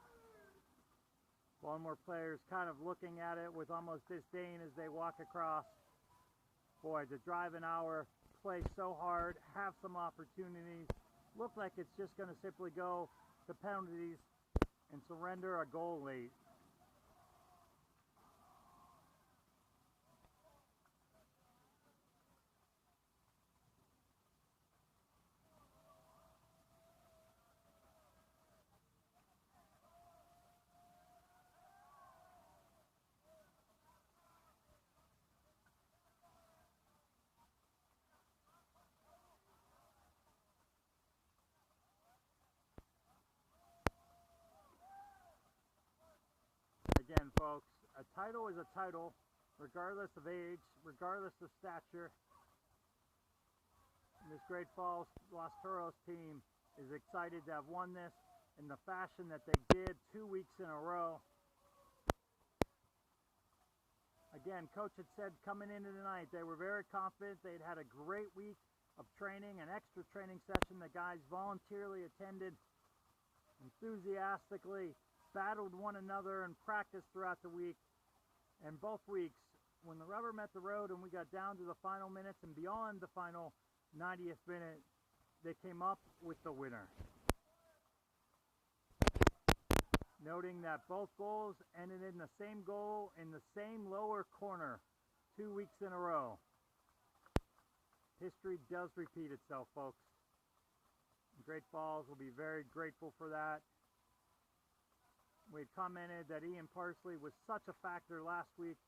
Speaker 2: Baltimore players kind of looking at it with almost disdain as they walk across. Boy, to drive an hour, play so hard, have some opportunities, look like it's just going to simply go to penalties and surrender a goal late. Again, folks, a title is a title, regardless of age, regardless of stature. And this Great Falls Los Toros team is excited to have won this in the fashion that they did 2 weeks in a row. Again, Coach had said coming into tonight they were very confident. They'd had a great week of training, an extra training session the guys voluntarily attended, enthusiastically battled one another and practiced throughout the week. And both weeks, when the rubber met the road and we got down to the final minutes and beyond the final 90th minute, they came up with the winner. Noting that both goals ended in the same goal in the same lower corner 2 weeks in a row. History does repeat itself, folks. Great Falls will be very grateful for that. We had commented that Ian Parsley was such a factor last week,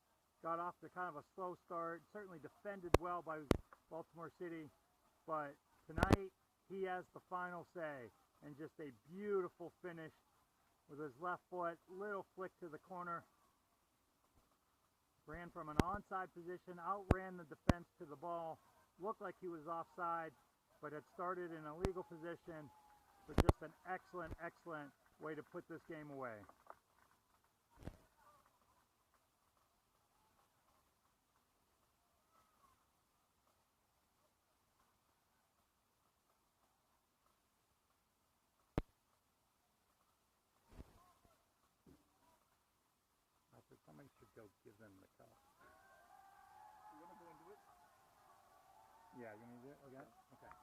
Speaker 2: got off to kind of a slow start, certainly defended well by Baltimore City, but tonight he has the final say, and just a beautiful finish with his left foot, little flick to the corner, ran from an onside position, outran the defense to the ball, looked like he was offside, but had started in a legal position. But just an excellent, excellent way to put this game away. I said somebody should go give them the cup.
Speaker 1: You want to go and do it?
Speaker 2: Yeah, you need to do it again? Okay.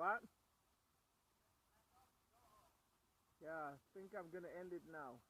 Speaker 1: What? Yeah, I think I'm gonna end it now.